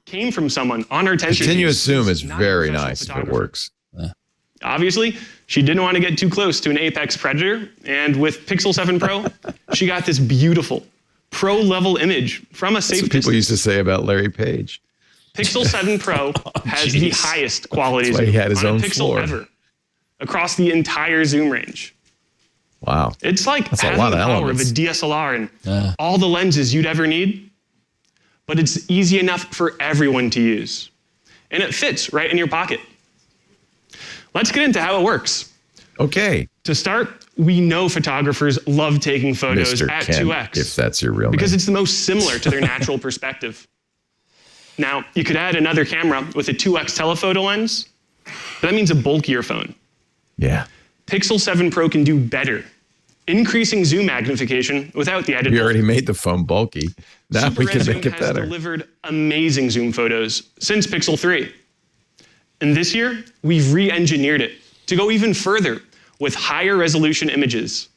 Came from someone on our Tensor Continuous G2 zoom is not very professional nice if it photographer. works. Obviously, she didn't want to get too close to an apex predator, and with Pixel 7 Pro, she got this beautiful pro-level image from a That's safe what people distance. used to say about Larry Page. Pixel 7 Pro has the highest quality That's why he zoom had his on own a Pixel floor. ever across the entire zoom range. Wow. It's like That's a having lot the of power elements. of a DSLR and all the lenses you'd ever need, but it's easy enough for everyone to use. And it fits right in your pocket. Let's get into how it works. Okay. To start, we know photographers love taking photos Mr. at Ken, 2x. if that's your real because name. it's the most similar to their natural perspective. Now, you could add another camera with a 2x telephoto lens, but that means a bulkier phone. Yeah. Pixel 7 Pro can do better increasing zoom magnification without the added. We already made the phone bulky. Now we can make it has better. Delivered amazing zoom photos since Pixel 3. And this year, we've re-engineered it to go even further with higher resolution images.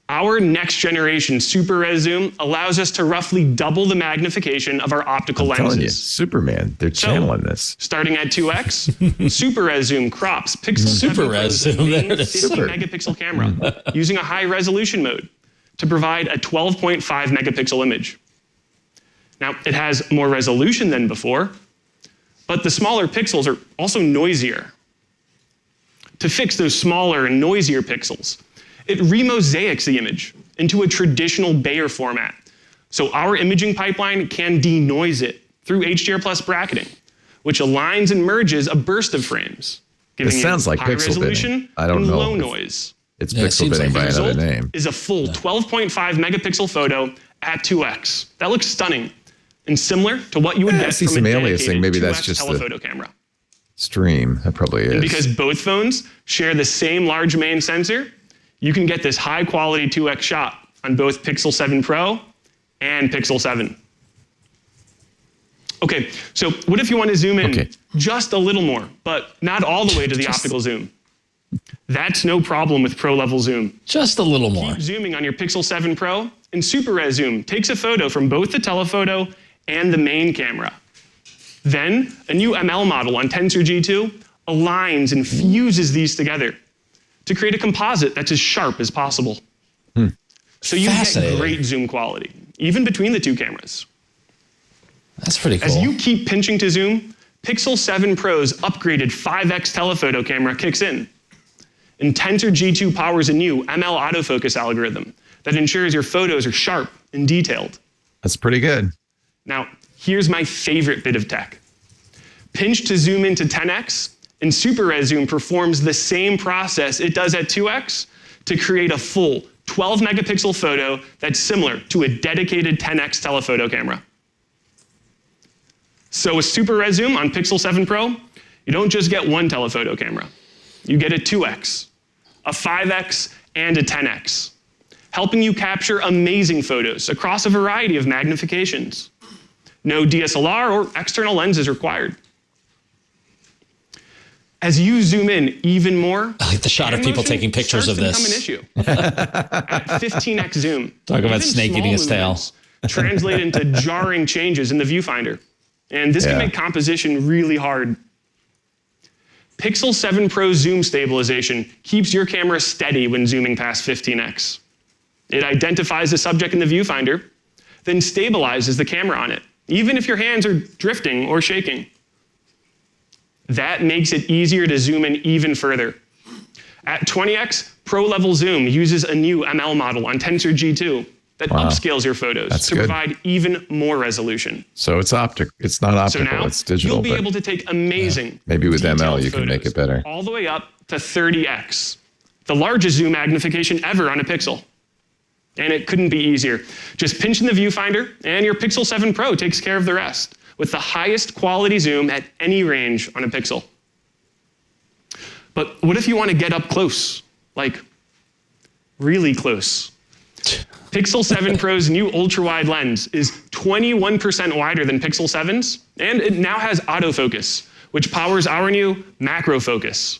Our next generation super res zoom allows us to roughly double the magnification of our optical lenses. Telling you, Superman, they're channeling this. Starting at 2x, super res zoom crops Pixel 7 Super res zoom, there it is. 50 megapixel camera using a high resolution mode to provide a 12.5 megapixel image. Now, it has more resolution than before, but the smaller pixels are also noisier. To fix those smaller and noisier pixels, it remosaics the image into a traditional Bayer format. So our imaging pipeline can denoise it through HDR plus bracketing, which aligns and merges a burst of frames, giving It sounds you like high pixel resolution binning. I don't and know low if noise. It's pixel binning by another name. Is a full 12.5 megapixel photo at 2x. That looks stunning and similar to what you would get see from some a aliasing. dedicated Maybe 2x that's just telephoto camera. Stream. That probably is. And because both phones share the same large main sensor, you can get this high quality 2x shot on both Pixel 7 Pro and Pixel 7. Okay, so what if you want to zoom in just a little more, but not all the way to the optical zoom? That's no problem with Pro level zoom. Just a little more. Keep zooming on your Pixel 7 Pro, and Super Res Zoom takes a photo from both the telephoto and the main camera. Then, a new ML model on Tensor G2 aligns and fuses these together to create a composite that's as sharp as possible. So you get great zoom quality, even between the two cameras. That's pretty cool. As you keep pinching to zoom, Pixel 7 Pro's upgraded 5x telephoto camera kicks in. And Tensor G2 powers a new ML autofocus algorithm that ensures your photos are sharp and detailed. That's pretty good. Now, here's my favorite bit of tech. Pinch to zoom into 10x, and Super Res Zoom performs the same process it does at 2x to create a full 12 megapixel photo that's similar to a dedicated 10x telephoto camera. So with Super Res Zoom on Pixel 7 Pro, you don't just get one telephoto camera. You get a 2x, a 5x, and a 10x, helping you capture amazing photos across a variety of magnifications. No DSLR or external lenses required. As you zoom in even more, I like the shot of people taking pictures of this. An issue. At 15x zoom, talk about snake eating his tail. Translate into jarring changes in the viewfinder. And this can make composition really hard. Pixel 7 Pro zoom stabilization keeps your camera steady when zooming past 15x. It identifies the subject in the viewfinder, then stabilizes the camera on it, even if your hands are drifting or shaking. That makes it easier to zoom in even further. At 20x, Pro level zoom uses a new ML model on Tensor G2 that upscales your photos to provide even more resolution. So it's optic. It's not optical. So now it's digital. You'll be able to take amazing. Maybe with ML you can make it better. All the way up to 30x, the largest zoom magnification ever on a Pixel. And it couldn't be easier. Just pinch in the viewfinder, and your Pixel 7 Pro takes care of the rest, with the highest quality zoom at any range on a Pixel. But what if you want to get up close, like really close? Pixel 7 Pro's new ultra-wide lens is 21% wider than Pixel 7's, and it now has autofocus, which powers our new macro focus.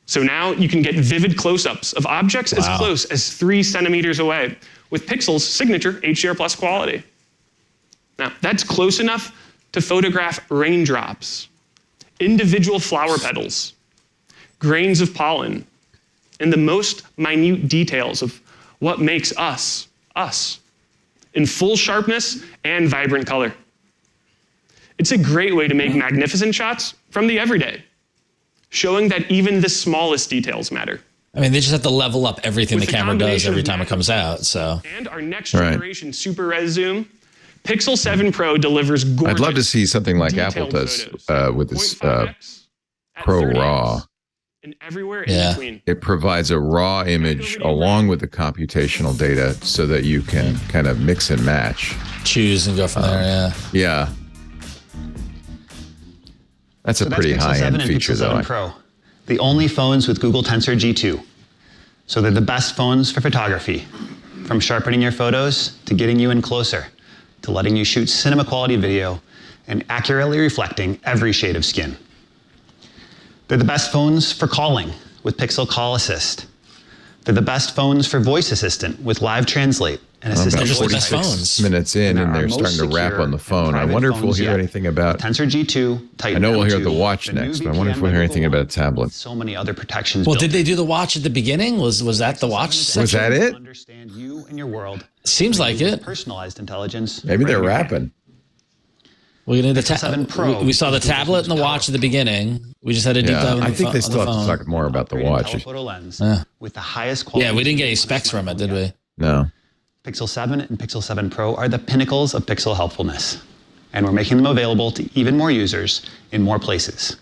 So now you can get vivid close-ups of objects as close as 3 centimeters away with Pixel's signature HDR plus quality. Now, that's close enough to photograph raindrops, individual flower petals, grains of pollen, and the most minute details of what makes us, us, in full sharpness and vibrant color. It's a great way to make magnificent shots from the everyday, showing that even the smallest details matter. I mean, they just have to level up everything the camera does every time it comes out, so. And our next generation Super Res Zoom, Pixel 7 Pro delivers gorgeous. I'd love to see something like Apple does with this Pro RAW. And everywhere in between. It provides a raw image along with the computational data so that you can kind of mix and match. Choose and go from there, Yeah. That's a pretty high-end feature, though. Pro, the only phones with Google Tensor G2. So they're the best phones for photography, from sharpening your photos to getting you in closer, to letting you shoot cinema quality video and accurately reflecting every shade of skin. They're the best phones for calling with Pixel Call Assist. They're the best phones for voice assistant with Live Translate and assistant about voice 46 minutes in, and they're starting to rap on the phone. I wonder if we'll hear anything about Tensor G2. I know we'll hear the watch next, but I wonder if we'll hear anything about a tablet. So many other protections. Well, did they do the watch at the beginning? Was that the watch section? Was that it? Understand you and your world. Seems like it. Personalized intelligence. Maybe they're rapping. We saw the tablet and the watch at the beginning. We just had a deep dive on the phone. I think they still have to talk more about the watch. Telephoto lens with the highest quality. Yeah, we didn't get any specs from it, did we? No. Pixel 7 and Pixel 7 Pro are the pinnacles of Pixel helpfulness, and we're making them available to even more users in more places.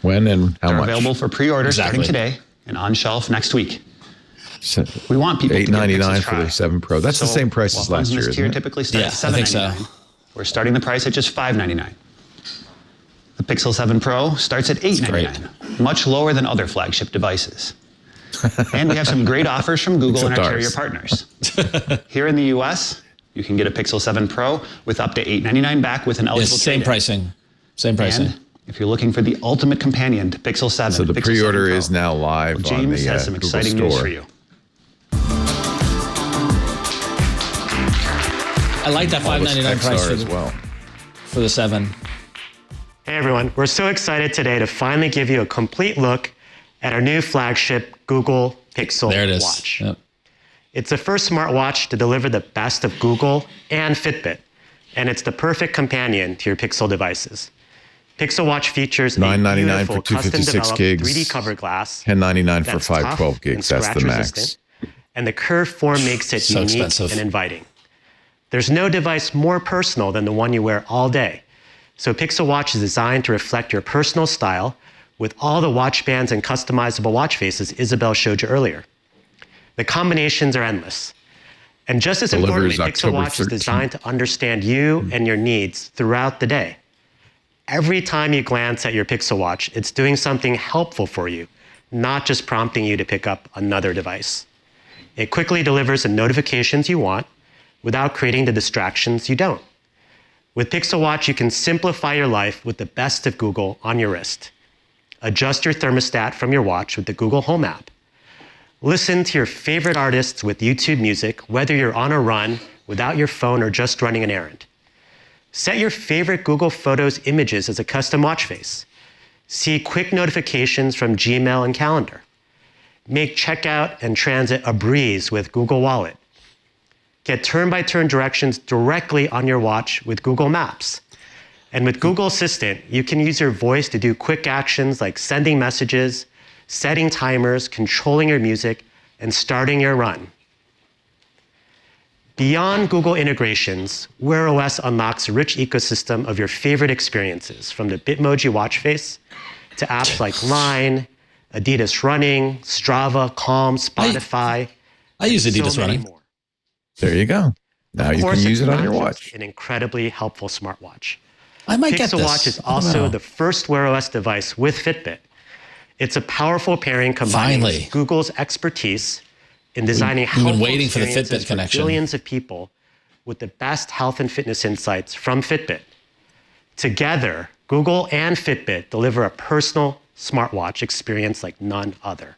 When and how They're much? available for pre-order starting today and on shelf next week. We want people to give Pixel $899 a for try. the 7 Pro. That's the same price as last year, isn't it? Typically start at I think $799. so. We're starting the price at just $599. The Pixel 7 Pro starts at $899, much lower than other flagship devices. And we have some great offers from Google and our carrier partners. Here in the US, you can get a Pixel 7 Pro with up to $899 back with an eligible Same pricing. Same pricing. And if you're looking for the ultimate companion to Pixel 7, So the Pixel pre-order 7 Pro, is now live on James the has some Google exciting news Store. for you. I like that $599 price as well. For the 7. Hey everyone, we're so excited today to finally give you a complete look at our new flagship Google Pixel There it is. Watch. Yep. It's the first smartwatch to deliver the best of Google and Fitbit, and it's the perfect companion to your Pixel devices. Pixel Watch features a $999 beautiful for 256 custom-developed gigs. 3D cover glass. $1099 for that's 512 tough gigs. and That's the max. scratch-resistant, and the curved form makes it So unique expensive. and inviting. There's no device more personal than the one you wear all day. So Pixel Watch is designed to reflect your personal style with all the watch bands and customizable watch faces Isabel showed you earlier. The combinations are endless. And just as importantly, Delivers Pixel October Watch is 13th. designed to understand you and your needs throughout the day. Every time you glance at your Pixel Watch, it's doing something helpful for you, not just prompting you to pick up another device. It quickly delivers the notifications you want without creating the distractions you don't. With Pixel Watch, you can simplify your life with the best of Google on your wrist. Adjust your thermostat from your watch with the Google Home app. Listen to your favorite artists with YouTube Music, whether you're on a run, without your phone, or just running an errand. Set your favorite Google Photos images as a custom watch face. See quick notifications from Gmail and Calendar. Make checkout and transit a breeze with Google Wallet. Get turn-by-turn directions directly on your watch with Google Maps. And with Google Assistant, you can use your voice to do quick actions like sending messages, setting timers, controlling your music, and starting your run. Beyond Google integrations, Wear OS unlocks a rich ecosystem of your favorite experiences, from the Bitmoji watch face to apps like Line, Adidas Running, Strava, Calm, Spotify. I use and Adidas so many Running. more. There you go. Now you can use it on your watch. An incredibly helpful smartwatch. I might get Pixel this. Watch is I don't know. also the first Wear OS device with Fitbit. It's a powerful pairing combining Finally. Google's expertise in designing We've been helpful waiting for the experiences Fitbit connection. billions of people with the best health and fitness insights from Fitbit. Together, Google and Fitbit deliver a personal smartwatch experience like none other.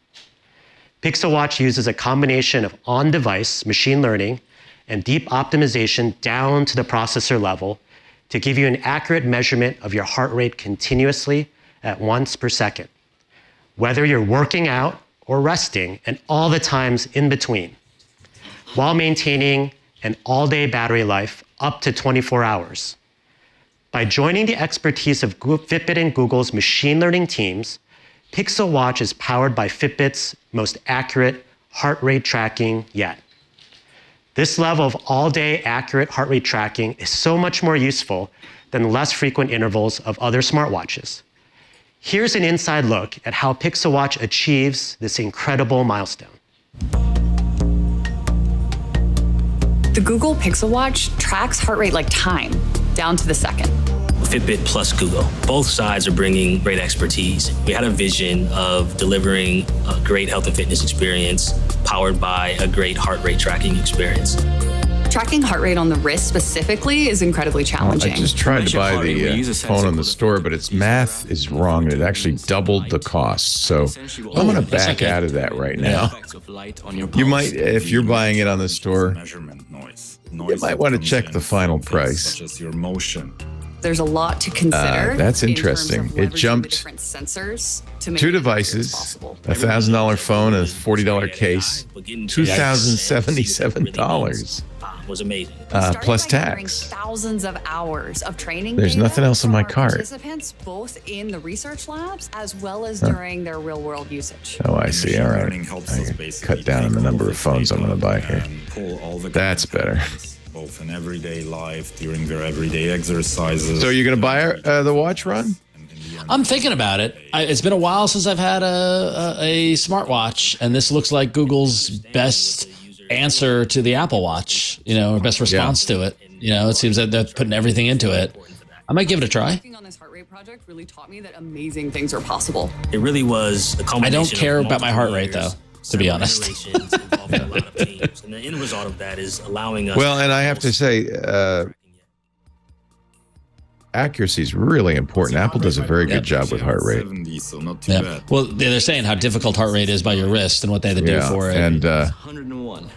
Pixel Watch uses a combination of on-device machine learning and deep optimization down to the processor level to give you an accurate measurement of your heart rate continuously at once per second, whether you're working out or resting, and all the times in between, while maintaining an all-day battery life up to 24 hours. By joining the expertise of Fitbit and Google's machine learning teams, Pixel Watch is powered by Fitbit's most accurate heart rate tracking yet. This level of all-day accurate heart rate tracking is so much more useful than less frequent intervals of other smartwatches. Here's an inside look at how Pixel Watch achieves this incredible milestone. The Google Pixel Watch tracks heart rate like time, down to the second. Fitbit plus Google. Both sides are bringing great expertise. We had a vision of delivering a great health and fitness experience powered by a great heart rate tracking experience. Tracking heart rate on the wrist specifically is incredibly challenging. I just tried to buy the phone on the store, but its math is wrong, and it actually doubled the cost. So I'm going to back out of that right now. You might, if you're buying it on the store, you might want to check the final price. There's a lot to consider. That's interesting. It jumped sensors to make 2 devices, $1,000 phone, a $40 case, $2,077. Was amazing. Plus tax. Thousands of hours of training. There's nothing else in my cart. Participants both in the research labs as well as during their real world usage. Oh, I see. All right. I cut down on the number of phones I'm going to buy here. That's better. Both in everyday life, during their everyday exercises. So you're going to buy the watch, Ron? I'm thinking about it. It's been a while since I've had a smartwatch, and this looks like Google's best answer to the Apple Watch, or best response to it. It seems that they're putting everything into it. I might give it a try. Working on this heart rate project really taught me that amazing things are possible. It really was a combination. I don't care about my heart rate, though, to be honest. And the end result of that is allowing us. Well, and I have to say, accuracy is really important. Apple does a very good job with heart rate. Yeah. Well, they're saying how difficult heart rate is by your wrist and what they had to do for it. And 101.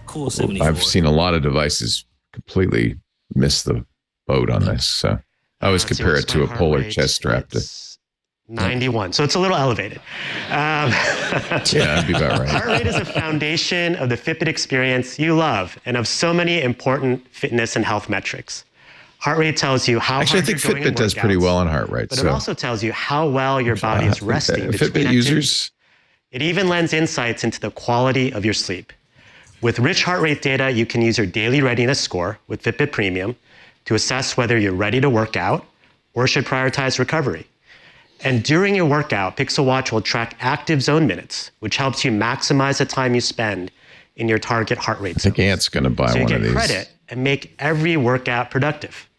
Cool. 74. I've seen a lot of devices completely miss the boat on this. So I always compare it to a polar chest strap. 91. So it's a little elevated. Yeah, that'd be about right. Heart rate is a foundation of the Fitbit experience you love and of so many important fitness and health metrics. Heart rate tells you how Actually, I hard think you're going in Fitbit does pretty workouts, well on heart rate. but it also tells you how well your body is resting. Fitbit users. It even lends insights into the quality of your sleep. With rich heart rate data, you can use your daily readiness score with Fitbit Premium to assess whether you're ready to work out or should prioritize recovery. And during your workout, Pixel Watch will track active zone minutes, which helps you maximize the time you spend in your target heart rate zone. I think Ant's going to buy so one of these. You get credit and make every workout productive.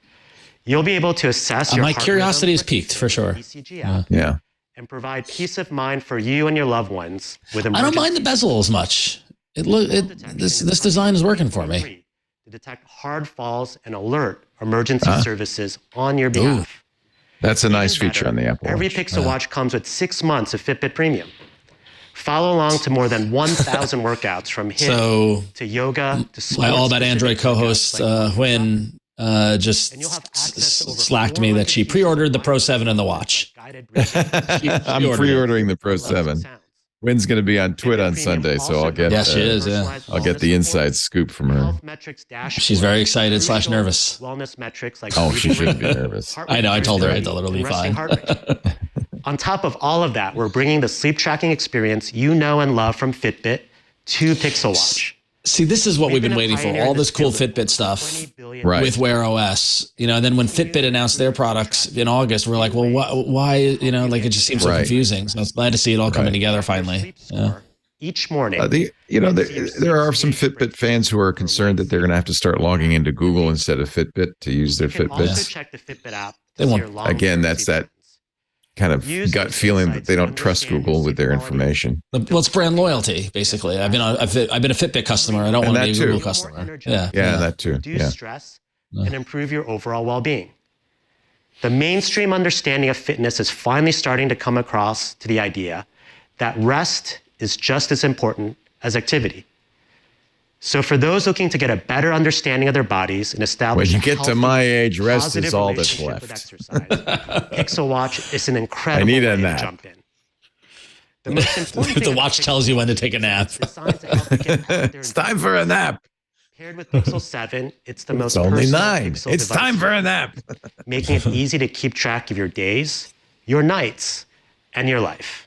You'll be able to assess your my heart curiosity rhythm is piqued for sure. ECG app Yeah. and provide peace of mind for you and your loved ones with I don't mind the bezel as much. This design is working for me. to detect hard falls and alert emergency services on your behalf. That's a nice feature on the Apple Watch. Every Pixel Watch comes with 6 months of Fitbit Premium. Follow along to more than 1,000 workouts from HIIT to yoga to sports. My All About Android co-host, Hwin, just slacked me that she pre-ordered the Pro 7 and the watch. I'm pre-ordering the Pro 7. Wynn's going to be on TWiT on Sunday, so I'll get. Yeah, she is. Yeah, I'll get the inside scoop from her. She's very excited / nervous. Wellness metrics like she shouldn't be nervous. I know. I told her it'll be fine. On top of all of that, we're bringing the sleep tracking experience you know and love from Fitbit to Pixel Watch. See, this is what we've been waiting for. All this cool Fitbit stuff with Wear OS. And then when Fitbit announced their products in August, we're like, well, why? It just seems so confusing. So I was glad to see it all coming together finally. Yeah. Each morning. There are some Fitbit fans who are concerned that they're going to have to start logging into Google instead of Fitbit to use their Fitbits. Also check the Fitbit app. Again, that's that kind of gut feeling that they don't trust Google with their information. Well, it's brand loyalty, basically. I've been a Fitbit customer. I don't want to be a Google customer. Yeah, that too. Reduce stress and improve your overall well-being. The mainstream understanding of fitness is finally starting to come across to the idea that rest is just as important as activity. So for those looking to get a better understanding of their bodies and establish when you get to my age, rest is all that's relationship left. with exercise, Pixel Watch is an incredible I need a way nap. to jump in. The most important the watch tells you when to take a nap. It's time for a nap. Paired with Pixel 7, it's the most only personal 9. Pixel It's device, time for a nap. making it easy to keep track of your days, your nights, and your life.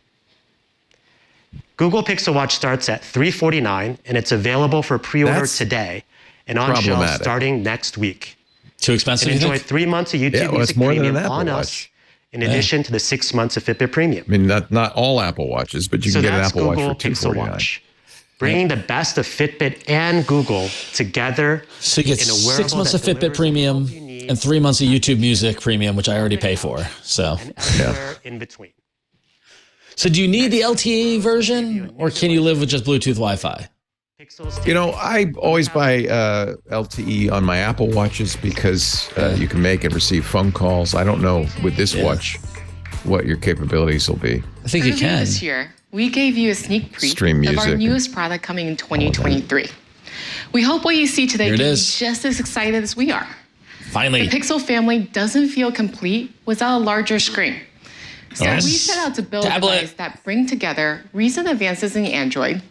Google Pixel Watch starts at $349, and it's available for pre-order today and on shelves starting next week. Too expensive? And enjoy 3 months of YouTube Music Premium on us, in addition to the 6 months of Fitbit Premium. I mean, not all Apple Watches, but you can get an Apple Watch for $249. Bringing the best of Fitbit and Google together. So you get in a 6 months of Fitbit Premium And 3 months of YouTube Music Premium, which I already pay for. So, in between. So do you need the LTE version, or can you live with just Bluetooth Wi-Fi? You know, I always buy LTE on my Apple Watches because you can make and receive phone calls. I don't know with this watch what your capabilities will be. I think you can. This year, we gave you a sneak preview of our newest product coming in 2023. We hope what you see today gets you just as excited as we are. Finally. The Pixel family doesn't feel complete without a larger screen. So we set out to build devices that bring together recent advances in Android,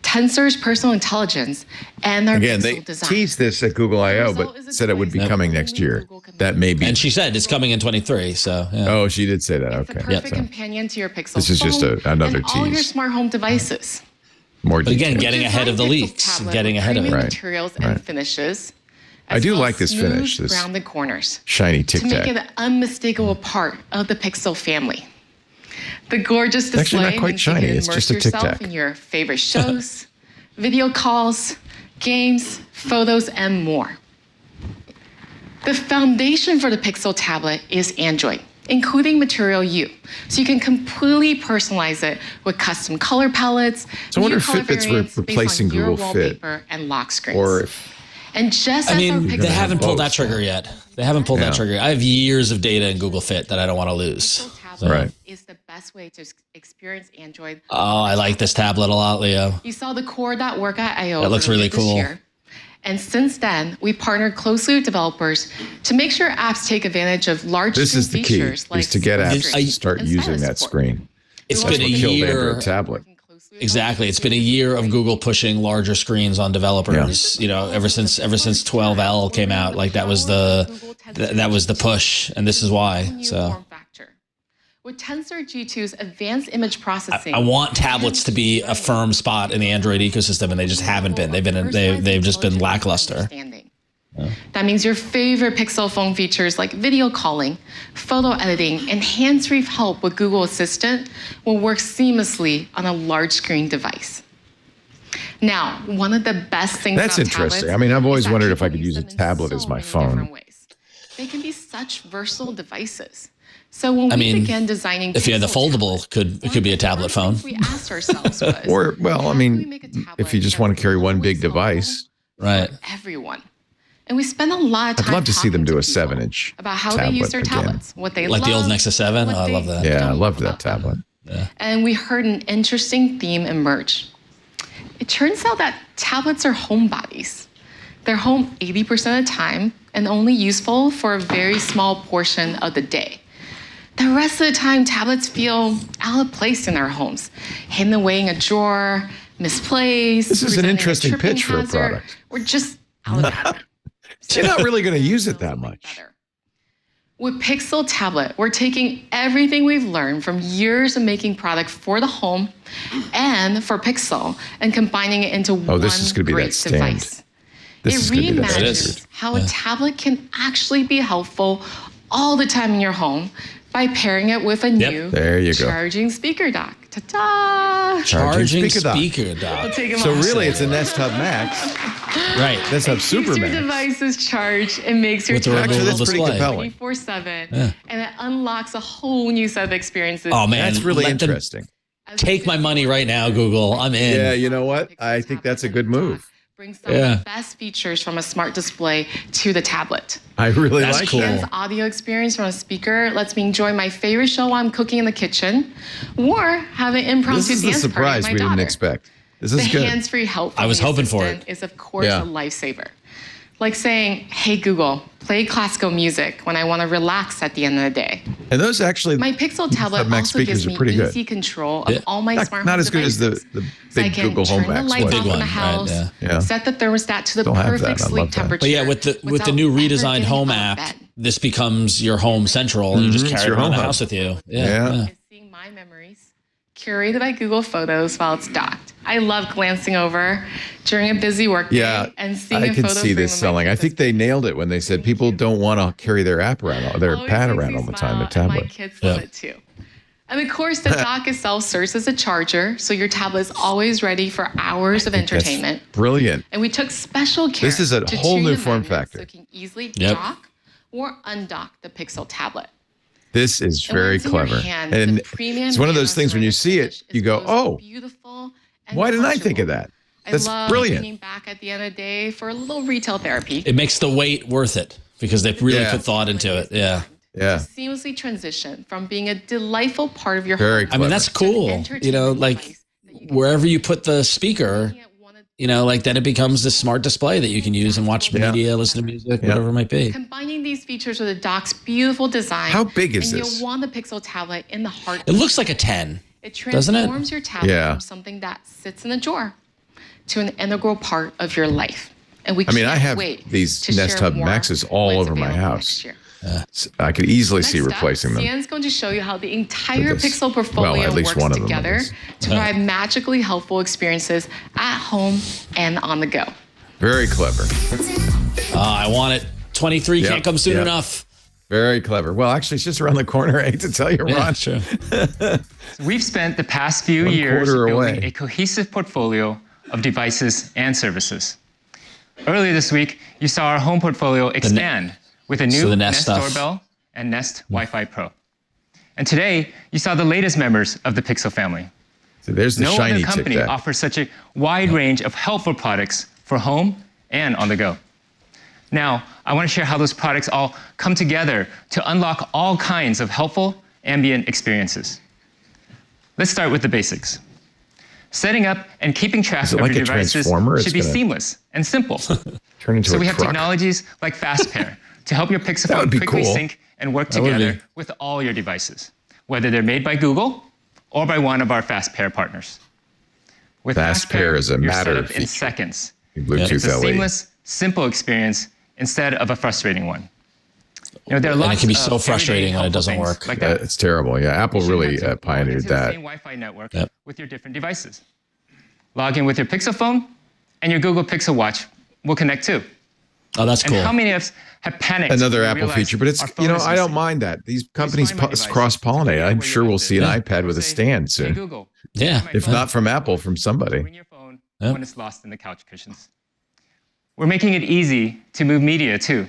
Tensor's personal intelligence, and their Pixel design. They teased this at Google I/O, but said it would be coming next year. That may be. And she said it's coming in 23. So. Yeah. Oh, she did say that. Okay. The perfect companion to your Pixel This is phone just another and tease. all your smart home devices. More but again, details. getting ahead of the leaks, getting ahead of it. Materials and finishes. I do like this finish, this rounded corners, shiny Tic to Tac. make it an unmistakable part of the Pixel family. The gorgeous display actually not quite means shiny. you can It's just immerse a Tic yourself Tac. in your favorite shows, video calls, games, photos, and more. The foundation for the Pixel tablet is Android, including Material U, so you can completely personalize it with custom color palettes. So I wonder if color Fitbit's variants replacing based on your Google Fit, wallpaper and lock screens. or if And just I as mean, our they Pixel haven't pulled that both. trigger yet. They haven't pulled that trigger. I have years of data in Google Fit that I don't want to lose. So. is the best way to experience Android. Oh, I like this tablet a lot, Leo. You saw the core.work at I/O. That looks really this cool. year. And since then, we partnered closely with developers to make sure apps take advantage of large this is the key, features like is to get apps to start using that screen. It's That's been a what killed year. Android tablet. Exactly. It's been a year of Google pushing larger screens on developers. You know, ever since 12L came out, like that was the push, and this is why. So with Tensor G2's advanced image processing, I want tablets to be a firm spot in the Android ecosystem, and they just haven't been. They've just been lackluster. That means your favorite Pixel phone features like video calling, photo editing, and hands-free help with Google Assistant will work seamlessly on a large screen device. Now, one of the best things That's about interesting. tablets I mean, I've always is that wondered if I people could use a them in tablet so as my many phone. different ways. They can be such versatile devices. So when we began designing if you had the Pixel foldable, it could be a tablet phone. we asked ourselves was, Or, well, I mean, if you just want to carry one big device. Right. everyone. And we spend a lot of time I'd love to see them do a talking to 7-inch about how they use their tablets, what they Like love, the old Nexus 7? Oh, I love that. Yeah, I loved that tablet. and we heard an interesting theme emerge. It turns out that tablets are homebodies. They're home 80% of the time and only useful for a very small portion of the day. The rest of the time, tablets feel out of place in our homes, hidden away in a drawer, misplaced. This is an presenting interesting tripping pitch for a hazard, product. or just out of habit. You're not really going to use it that much. With Pixel Tablet, we're taking everything we've learned from years of making products for the home and for Pixel and combining it into one this is going to be great that stand. device. This It is going to be that reimagines standard. how a tablet can actually be helpful all the time in your home by pairing it with a new There you go. charging speaker dock. Ta-da! Charging speaker speaker I'll dock. take 'em So off. really, it's a Nest Hub Max. Right. Nest Hub Keeps Super your Max. devices charged and makes your With the tablet Actually, that's display. pretty compelling. 24/7, Yeah. and it unlocks a whole new set of experiences. Oh, man. That's really let them interesting. Take my money right now, Google. I'm in. Yeah, you know what? I think that's a good move. Bring some of the best features from a smart display to the tablet. I really That's like cool. that. Hands audio experience from a speaker lets me enjoy my favorite show while I'm cooking in the kitchen, or have an impromptu This is the dance party surprise with my we didn't daughter. expect. This The is good. hands-free help from I was the hoping for assistant it. is, of course, Yeah. a lifesaver. Like saying, hey, Google, play classical music when I want to relax at the end of the day. And those actually, My Pixel tablet Max also speakers gives are me pretty good. easy control of all my smart not home as good as the devices. the I big can Google Home turn the Max lights was. off in the one, right, house, yeah. set the thermostat to the Don't have perfect that. I sleep love that. temperature. But yeah, with the without new ever redesigned getting home out of app, bed. this becomes your home central, and you just It's carry it your around home the hub. house with you. Yeah. Seeing my memories curated by Google Photos while it's docked. I love glancing over during a busy workday Yeah, and seeing I a can photo see frame this of my selling. I kids. think they nailed it when they said people don't want to carry their app around, their Always pad makes around me all the time, their smile, and tablet. My kids love it too. And of course, the dock itself serves as a charger, so your tablet is always ready for hours of That's entertainment. brilliant. And we took special care. This is a to whole tune new the form magnets factor. So it can easily Yep. dock or undock the Pixel tablet. This is very And when it's in your clever. hand, And the premium it's one of those camera things when you see it, you go, oh, beautiful and why didn't I think of comfortable. that? That's I love brilliant. leaning back at the end of the day for a little retail therapy. It makes the wait worth it because they've really put thought into it. Yeah. Yeah. Seamlessly transition from being a delightful part of your Very home. I mean, that's cool. You know, like wherever you put the speaker, you know, like then it becomes this smart display that you can use and watch media, listen to music, whatever it might be. Combining these features with the dock's beautiful design. How big is and this? You'll want the Pixel tablet in the heart. It looks like a 10, It doesn't it? transforms your tablet from something that sits in a drawer to an integral part of your life. And we I mean, I can't have wait these to Nest share Hub more Maxes all when it's over my available house. next year. I could easily see Next up, replacing them. Sien's going to show you how the entire With this. Pixel portfolio Well, at least works one of them, together at least. to provide magically helpful experiences at home and on the go. Very clever. I want it. 23 can't come soon enough. Very clever. Well, actually, it's just around the corner. I hate to tell you, Ron. True. We've spent the past few years building a cohesive portfolio of devices and services. Earlier this week, you saw our home portfolio expand with a new Nest Doorbell and Nest Wi-Fi Pro. And today, you saw the latest members of the Pixel family. So there's the no shiny other company Tic Tac. offers such a wide range of helpful products for home and on the go. Now, I want to share how those products all come together to unlock all kinds of helpful ambient experiences. Let's start with the basics. Setting up and keeping track of like your a devices transformer? should It's be gonna seamless and simple. Turn into So a we have truck. technologies like Fast Pair to help your Pixel That phone would be quickly cool. sync and work That would together be. with all your devices, whether they're made by Google or by one of our Fast Pair partners. With Fast Pair is a you're matter set of up in feature. seconds. Bluetooth It's a LE. seamless, simple experience instead of a frustrating one. You know, there are And lots it can be of so frustrating when it everyday doesn't helpful work. things like that. It's terrible. Yeah, Apple You shouldn't really have to log pioneered into the that. same Wi-Fi network with your different devices. Log in with your Pixel phone, and your Google Pixel Watch will connect too. Oh, that's cool. And how many of us have panicked? Another when we Apple realized feature, but it's, our phone you know, is I don't missing? mind that. These companies cross-pollinate. I'm sure we'll see an iPad with a stand soon. Google. Yeah. If not from Apple, from somebody. When it's lost in the couch cushions. We're making it easy to move media too.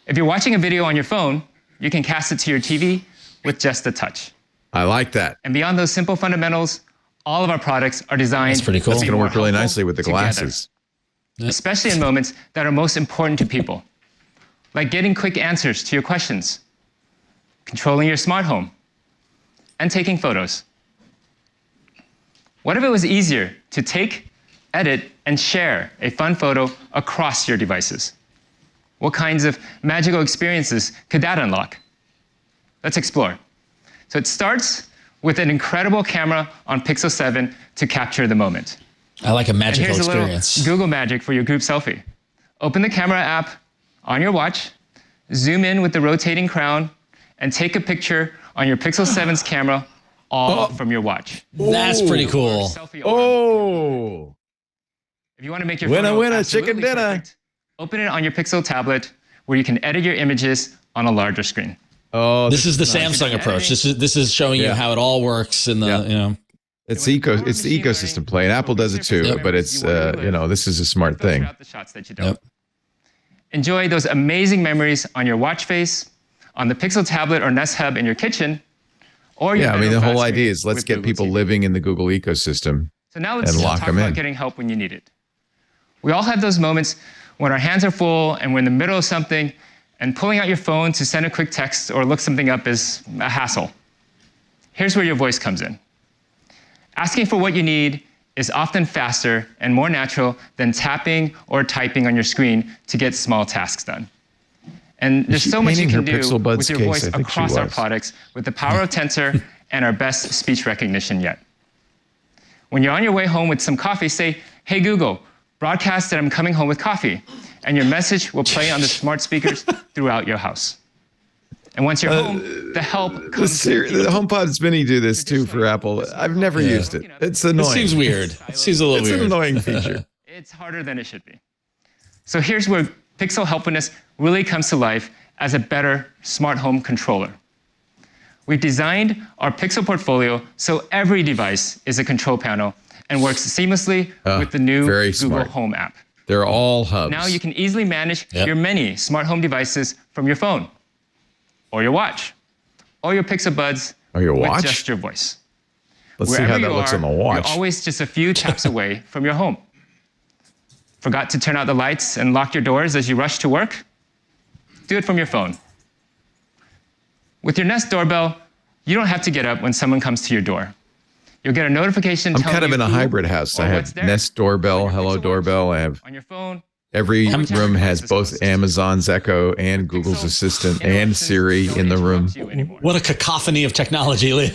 If you're watching a video on your phone, you can cast it to your TV with just a touch. I like that. And beyond those simple fundamentals, all of our products are designed. That's pretty cool. That's to be going to more work really helpful nicely with the together, glasses. especially in moments that are most important to people, like getting quick answers to your questions, controlling your smart home, and taking photos. What if it was easier to take, edit, and share a fun photo across your devices? What kinds of magical experiences could that unlock? Let's explore. So it starts with an incredible camera on Pixel 7 to capture the moment. I like a magical and here's experience. A little Google magic for your group selfie. Open the camera app on your watch, zoom in with the rotating crown, and take a picture on your Pixel 7's camera, all from your watch. That's pretty cool. Oh. If you want to make your Winner, photo winner, absolutely chicken dinner. perfect, open it on your Pixel tablet where you can edit your images on a larger screen. Oh, This is the Samsung approach. This is showing you how it all works in the, you know. It's the ecosystem play, and Apple does it too. But it's you know, this is a smart thing. The shots that you don't. Enjoy those amazing memories on your watch face, on the Pixel tablet or Nest Hub in your kitchen, or your Yeah, I mean, the flat whole screen idea is let's with get Google people TV. living in the Google ecosystem So now let's and lock talk them about in. getting help when you need it. We all have those moments when our hands are full and we're in the middle of something, and pulling out your phone to send a quick text or look something up is a hassle. Here's where your voice comes in. Asking for what you need is often faster and more natural than tapping or typing on your screen to get small tasks done. And there's she so much you painting can her do Pixel Buds with your case? voice I think she across our was. products with the power of Tensor and our best speech recognition yet. When you're on your way home with some coffee, say, "Hey Google, broadcast that I'm coming home with coffee," and your message will play on the smart speakers throughout your house. And once you're home, the help comes. The HomePod Mini do this too for Apple. I've never used it. It's annoying. It seems weird. It seems a little It's weird. an annoying feature. It's harder than it should be. So here's where Pixel helpfulness really comes to life as a better smart home controller. We've designed our Pixel portfolio so every device is a control panel and works seamlessly with the new very Google smart. Home app. They're all hubs. Now you can easily manage your many smart home devices from your phone, or your watch, or your Pixel Buds with just your voice. Let's see how that looks on the watch. You're always just a few taps away from your home. Forgot to turn out the lights and lock your doors as you rush to work? Do it from your phone. With your Nest doorbell, you don't have to get up when someone comes to your door. You'll get a notification I'm telling kind of you in a who hybrid house. I have Nest doorbell, Hello doorbell. I have on your phone. Every room has both Amazon's Echo and Google's Assistant and Siri in the room. What a cacophony of technology, Leo.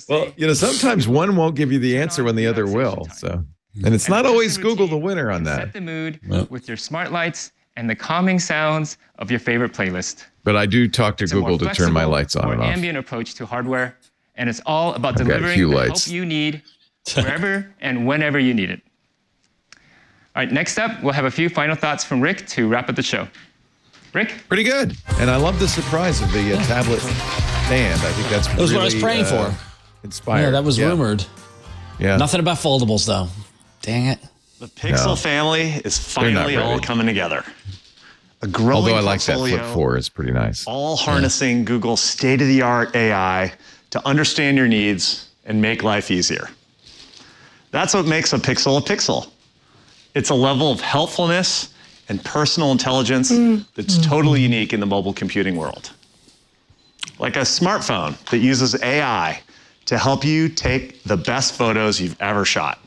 Well, you know, sometimes one won't give you the answer when the other will. So, and it's not always Google the winner on that. Set the mood with your smart lights and the calming sounds of your favorite playlist. But I do talk to Google to turn my lights on and off. Ambient approach to hardware, and it's all about I've got a delivering few the lights. help you need wherever and whenever you need it. All right, next up, we'll have a few final thoughts from Rick to wrap up the show. Rick? Pretty good. And I love the surprise of the tablet stand. I think that's That was really, what I was praying for. Inspired. Yeah, that was rumored. Yeah. Nothing about foldables, though. Dang it. The Pixel family is finally all coming together. A growing Although I like that portfolio, Flip 4, it's pretty nice. all harnessing Google's state-of-the-art AI to understand your needs and make life easier. That's what makes a Pixel. It's a level of helpfulness and personal intelligence that's totally unique in the mobile computing world. Like a smartphone that uses AI to help you take the best photos you've ever shot.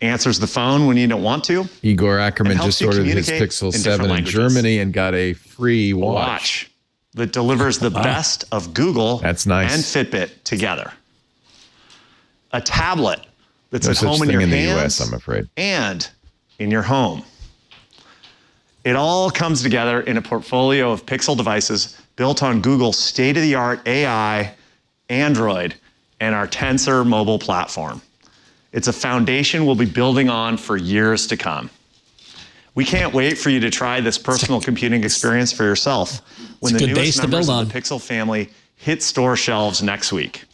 Answers the phone when you don't want to. Igor Ackerman helps just you ordered his communicate Pixel in 7 different in languages. Germany and got a free watch. That delivers the best of Google That's nice. and Fitbit together. A tablet that's No at such home in thing your in the hands US, I'm afraid. and in your home. It all comes together in a portfolio of Pixel devices built on Google's state-of-the-art AI, Android, and our Tensor mobile platform. It's a foundation we'll be building on for years to come. We can't wait for you to try this personal computing experience for yourself when the newest members of the Pixel family hit store shelves next week.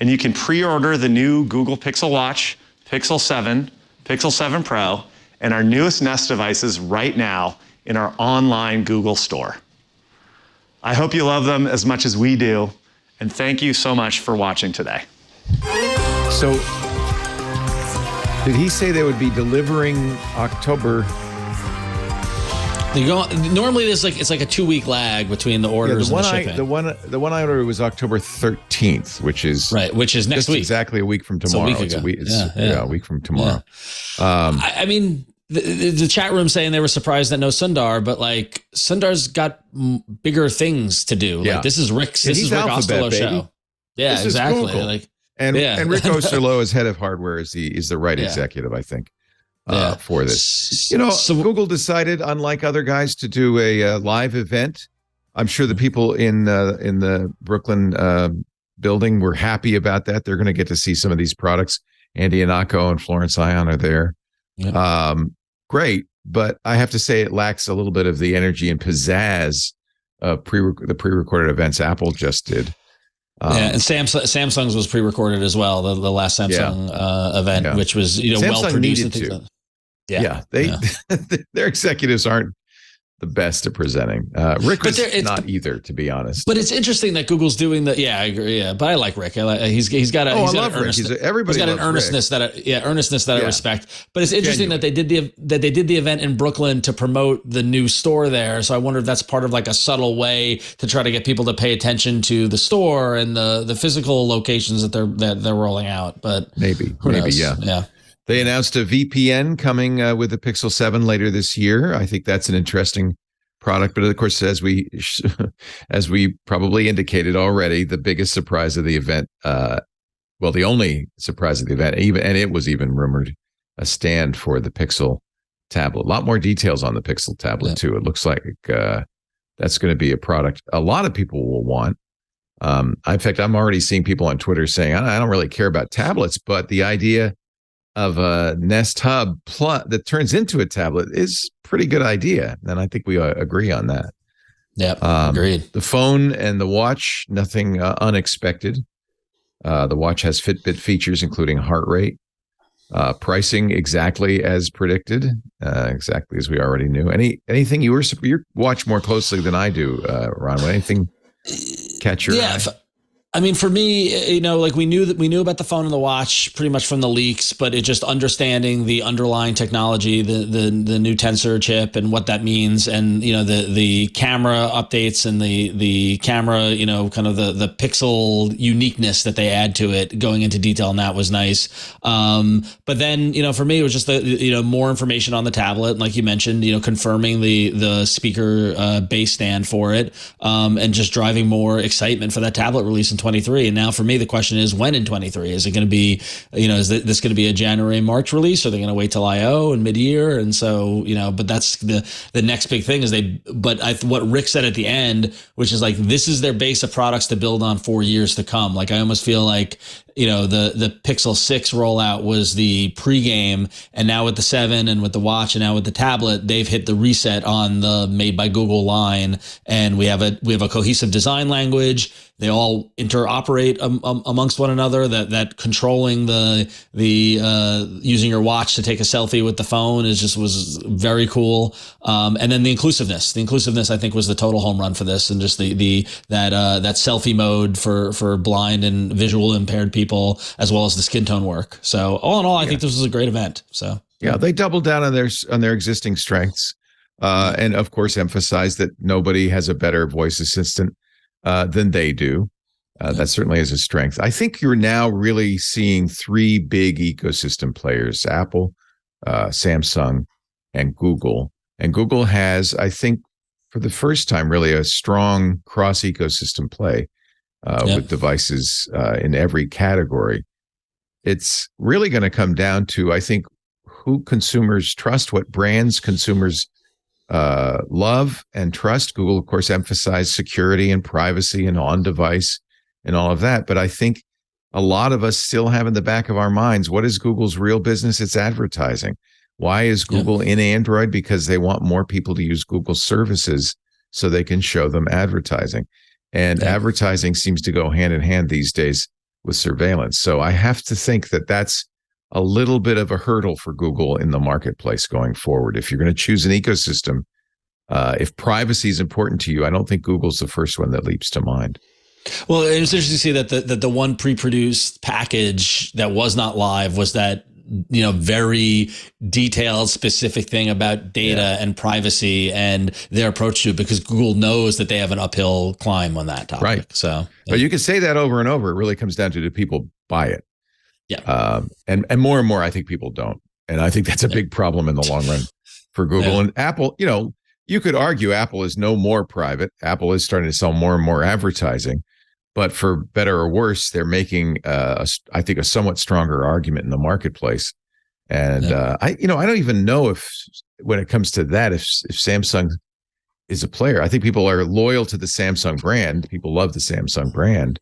And you can pre-order the new Google Pixel Watch, Pixel 7, Pixel 7 Pro, and our newest Nest devices right now in our online Google store. I hope you love them as much as we do, and thank you so much for watching today. So, did he say they would be delivering October? Normally, it's like a 2-week lag between the orders and the shipping. The one I ordered was October 13th, which is next just week. Exactly a week from tomorrow. It's a week ago. A week from tomorrow. Yeah. I mean, the chat room saying they were surprised that no Sundar, but like Sundar's got bigger things to do. Yeah. Like this is Rick Alphabet, Osterloh's baby. show. Yeah, This is exactly. Google. Like And Rick Osterloh as head of hardware is the right Yeah. executive, I think, for this. You know, Google decided, unlike other guys, to do a live event. I'm sure the people in the Brooklyn building were happy about that. They're going to get to see some of these products. Andy Anako and Florence Ion are there. Yeah. Great, but I have to say it lacks a little bit of the energy and pizzazz of the pre-recorded events Apple just did. And Samsung's was pre-recorded as well. The last Samsung event, which was well produced and things like that. Their executives aren't the best at presenting. Rick was not either, to be honest. But it's interesting that Google's doing that. Yeah, I agree. Yeah, but I like Rick. He's got an earnestness that I respect. But it's interesting that they did the event in Brooklyn to promote the new store there. So I wonder if that's part of like a subtle way to try to get people to pay attention to the store and the physical locations that they're rolling out. But maybe, yeah. They announced a VPN coming with the Pixel 7 later this year. I think that's an interesting product. But of course, as we probably indicated already, the biggest surprise of the event, the only surprise of the event, and it was even rumored, a stand for the Pixel tablet. A lot more details on the Pixel tablet too. It looks like that's going to be a product a lot of people will want. In fact, I'm already seeing people on Twitter saying, I don't really care about tablets, but the idea of a Nest Hub that turns into a tablet is a pretty good idea. And I think we agree on that. Yeah, agreed. The phone and the watch, nothing unexpected. The watch has Fitbit features, including heart rate. Pricing exactly as predicted, exactly as we already knew. Anything you watch more closely than I do, Ron? Anything catch your eye? I mean, for me, like we knew about the phone and the watch pretty much from the leaks, but it just understanding the underlying technology, the new Tensor chip and what that means, and the camera updates and the camera, kind of the pixel uniqueness that they add to it, going into detail, and that was nice. But then, for me, it was just the more information on the tablet, like you mentioned, confirming the speaker base stand for it, and just driving more excitement for that tablet release in 23. And now for me, the question is, when in 23? Is it going to be, is this going to be a January, March release? Or are they going to wait till I/O and mid-year? And so, but that's the next big thing is what Rick said at the end, which is like, this is their base of products to build on for years to come. Like, I almost feel like, the Pixel 6 rollout was the pregame, and now with the 7 and with the watch and now with the tablet, they've hit the reset on the Made by Google line, and we have a cohesive design language. They all interoperate amongst one another. That controlling the using your watch to take a selfie with the phone was very cool. And then the inclusiveness I think was the total home run for this, and just that selfie mode for blind and visual impaired people, as well as the skin tone work. So all in all, I think this was a great event. So yeah, they doubled down on their existing strengths, and of course emphasized that nobody has a better voice assistant than they do. That certainly is a strength. I think you're now really seeing three big ecosystem players: Apple, Samsung, and Google. And Google has, I think, for the first time, really a strong cross-ecosystem play with devices in every category. It's really going to come down to, I think, who consumers trust, what brands consumers love and trust. Google, of course, emphasized security and privacy and on-device and all of that. But I think a lot of us still have in the back of our minds, what is Google's real business? It's advertising. Why is Google in Android? Because they want more people to use Google services so they can show them advertising. And advertising seems to go hand in hand these days with surveillance. So I have to think that that's a little bit of a hurdle for Google in the marketplace going forward. If you're going to choose an ecosystem, if privacy is important to you, I don't think Google's the first one that leaps to mind. Well, it was interesting to see that the one pre-produced package that was not live was that very detailed, specific thing about data and privacy and their approach to it, because Google knows that they have an uphill climb on that topic. Right. So, but you can say that over and over. It really comes down to, do people buy it? Yeah. And more, I think people don't. And I think that's a big problem in the long run for Google and Apple. You could argue Apple is no more private. Apple is starting to sell more and more advertising. But for better or worse, they're making, I think, a somewhat stronger argument in the marketplace. And I don't even know if, when it comes to that, if Samsung is a player. I think people are loyal to the Samsung brand. People love the Samsung brand,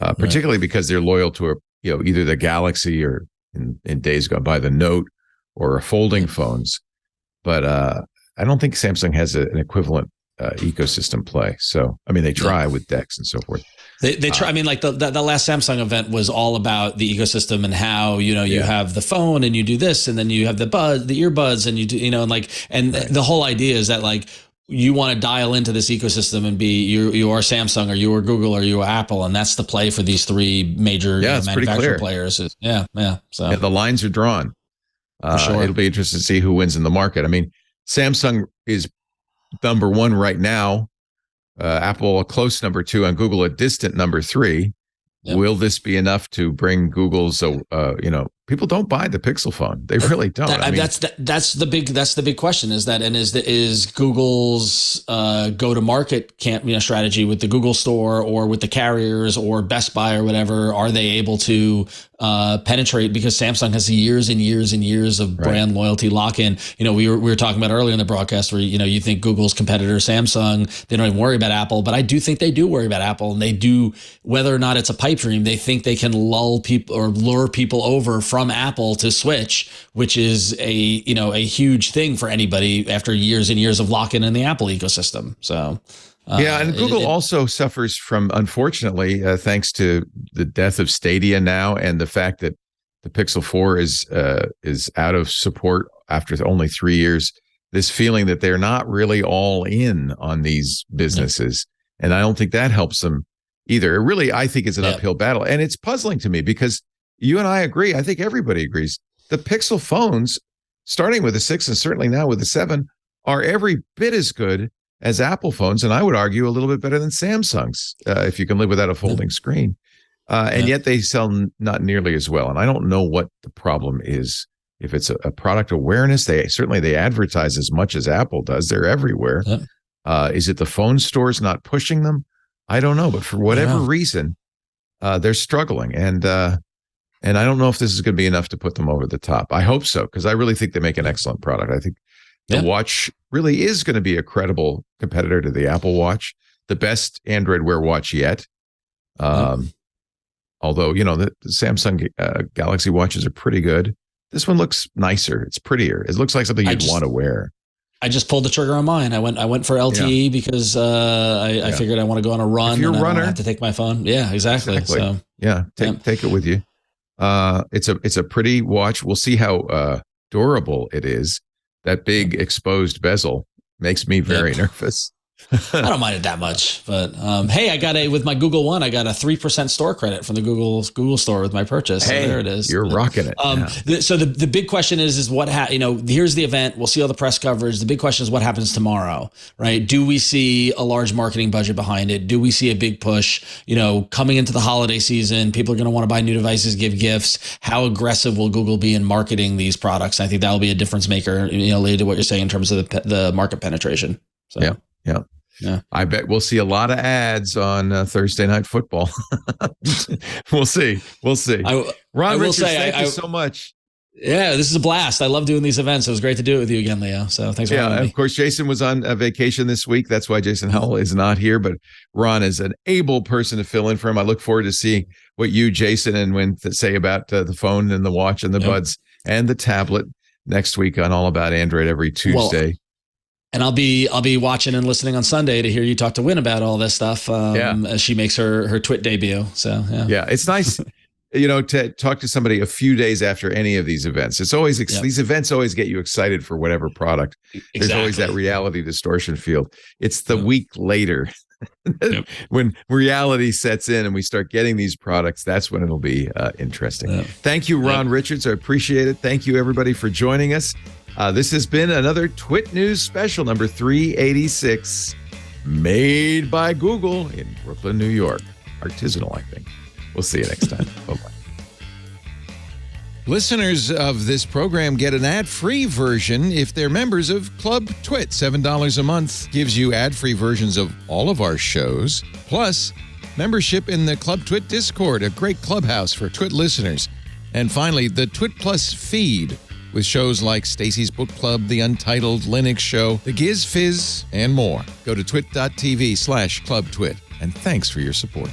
particularly because they're loyal to either the Galaxy or in days gone by the Note or folding phones. But I don't think Samsung has an equivalent ecosystem play. So I mean, they try with DeX and so forth. They try. I mean, like the last Samsung event was all about the ecosystem and how you have the phone and you do this, and then you have the earbuds, and you do and the whole idea is that like you want to dial into this ecosystem and be you are Samsung or you are Google or you are Apple, and that's the play for these three major manufacturer players. So the lines are drawn. For sure. It'll be interesting to see who wins in the market. I mean, Samsung is number one right now. Apple a close number two, and Google a distant number three. Yep. Will this be enough to bring Google's? People don't buy the Pixel phone; they really don't. That's the big question. Is Google's go-to-market strategy with the Google Store or with the carriers or Best Buy or whatever? Are they able to penetrate? Because Samsung has years and years and years of brand loyalty lock-in. We were talking about earlier in the broadcast where you think Google's competitor Samsung, they don't even worry about Apple, but I do think they do worry about Apple, and they do, whether or not it's a pipe dream, they think they can lull people or lure people over from Apple to switch, which is a huge thing for anybody after years and years of lock-in in the Apple ecosystem. So and Google also suffers from, unfortunately, thanks to the death of Stadia now, and the fact that the Pixel 4 is out of support after only 3 years. This feeling that they're not really all in on these businesses, and I don't think that helps them either. It really, I think, is an uphill battle, and it's puzzling to me because you and I agree. I think everybody agrees. The Pixel phones, starting with the 6 and certainly now with the 7, are every bit as good as Apple phones, and I would argue a little bit better than Samsung's, if you can live without a folding screen. And yet they sell not nearly as well. And I don't know what the problem is. If it's a product awareness, they advertise as much as Apple does. They're everywhere. Is it the phone stores not pushing them? I don't know. But for whatever reason, they're struggling. And I don't know if this is going to be enough to put them over the top. I hope so, because I really think they make an excellent product. I think the watch really is going to be a credible competitor to the Apple Watch, the best Android Wear watch yet. Although, the Samsung Galaxy watches are pretty good. This one looks nicer. It's prettier. It looks like something you'd want to wear. I just pulled the trigger on mine. I went for LTE because I figured I want to go on a run. If you're a runner, I don't have to take my phone. Yeah, exactly. So take it with you. It's a pretty watch. We'll see how durable it is. That big exposed bezel makes me very nervous. I don't mind it that much, but hey, I got with my Google One, I got a 3% store credit from the Google store with my purchase. Hey, so there it is. You're rocking it. So the big question is what here's the event. We'll see all the press coverage. The big question is what happens tomorrow, right? Do we see a large marketing budget behind it? Do we see a big push? Coming into the holiday season, people are going to want to buy new devices, give gifts. How aggressive will Google be in marketing these products? I think that'll be a difference maker, related to what you're saying in terms of the market penetration. So. Yeah. I bet we'll see a lot of ads on Thursday Night Football. We'll see. Ron Richards, thank you so much. Yeah, this is a blast. I love doing these events. It was great to do it with you again, Leo. So thanks for having me. Of course, Jason was on vacation this week. That's why Jason Howell is not here, but Ron is an able person to fill in for him. I look forward to seeing what you, Jason, and Wynn say about the phone and the watch and the buds and the tablet next week on All About Android every Tuesday. And I'll be watching and listening on Sunday to hear you talk to Wynn about all this stuff as she makes her TWiT debut. So it's nice, to talk to somebody a few days after any of these events. It's always these events always get you excited for whatever product. Exactly. There's always that reality distortion field. It's the week later when reality sets in and we start getting these products. That's when it'll be interesting. Thank you, Ron Richards. I appreciate it. Thank you, everybody, for joining us. This has been another TWiT News special, number 386, made by Google in Brooklyn, New York. Artisanal, I think. We'll see you next time. Bye-bye. Listeners of this program get an ad-free version if they're members of Club TWiT. $7 a month gives you ad-free versions of all of our shows, plus membership in the Club TWiT Discord, a great clubhouse for TWiT listeners. And finally, the TWiT Plus feed, with shows like Stacy's Book Club, The Untitled Linux Show, The Giz Fizz, and more. Go to twit.tv/clubtwit, and thanks for your support.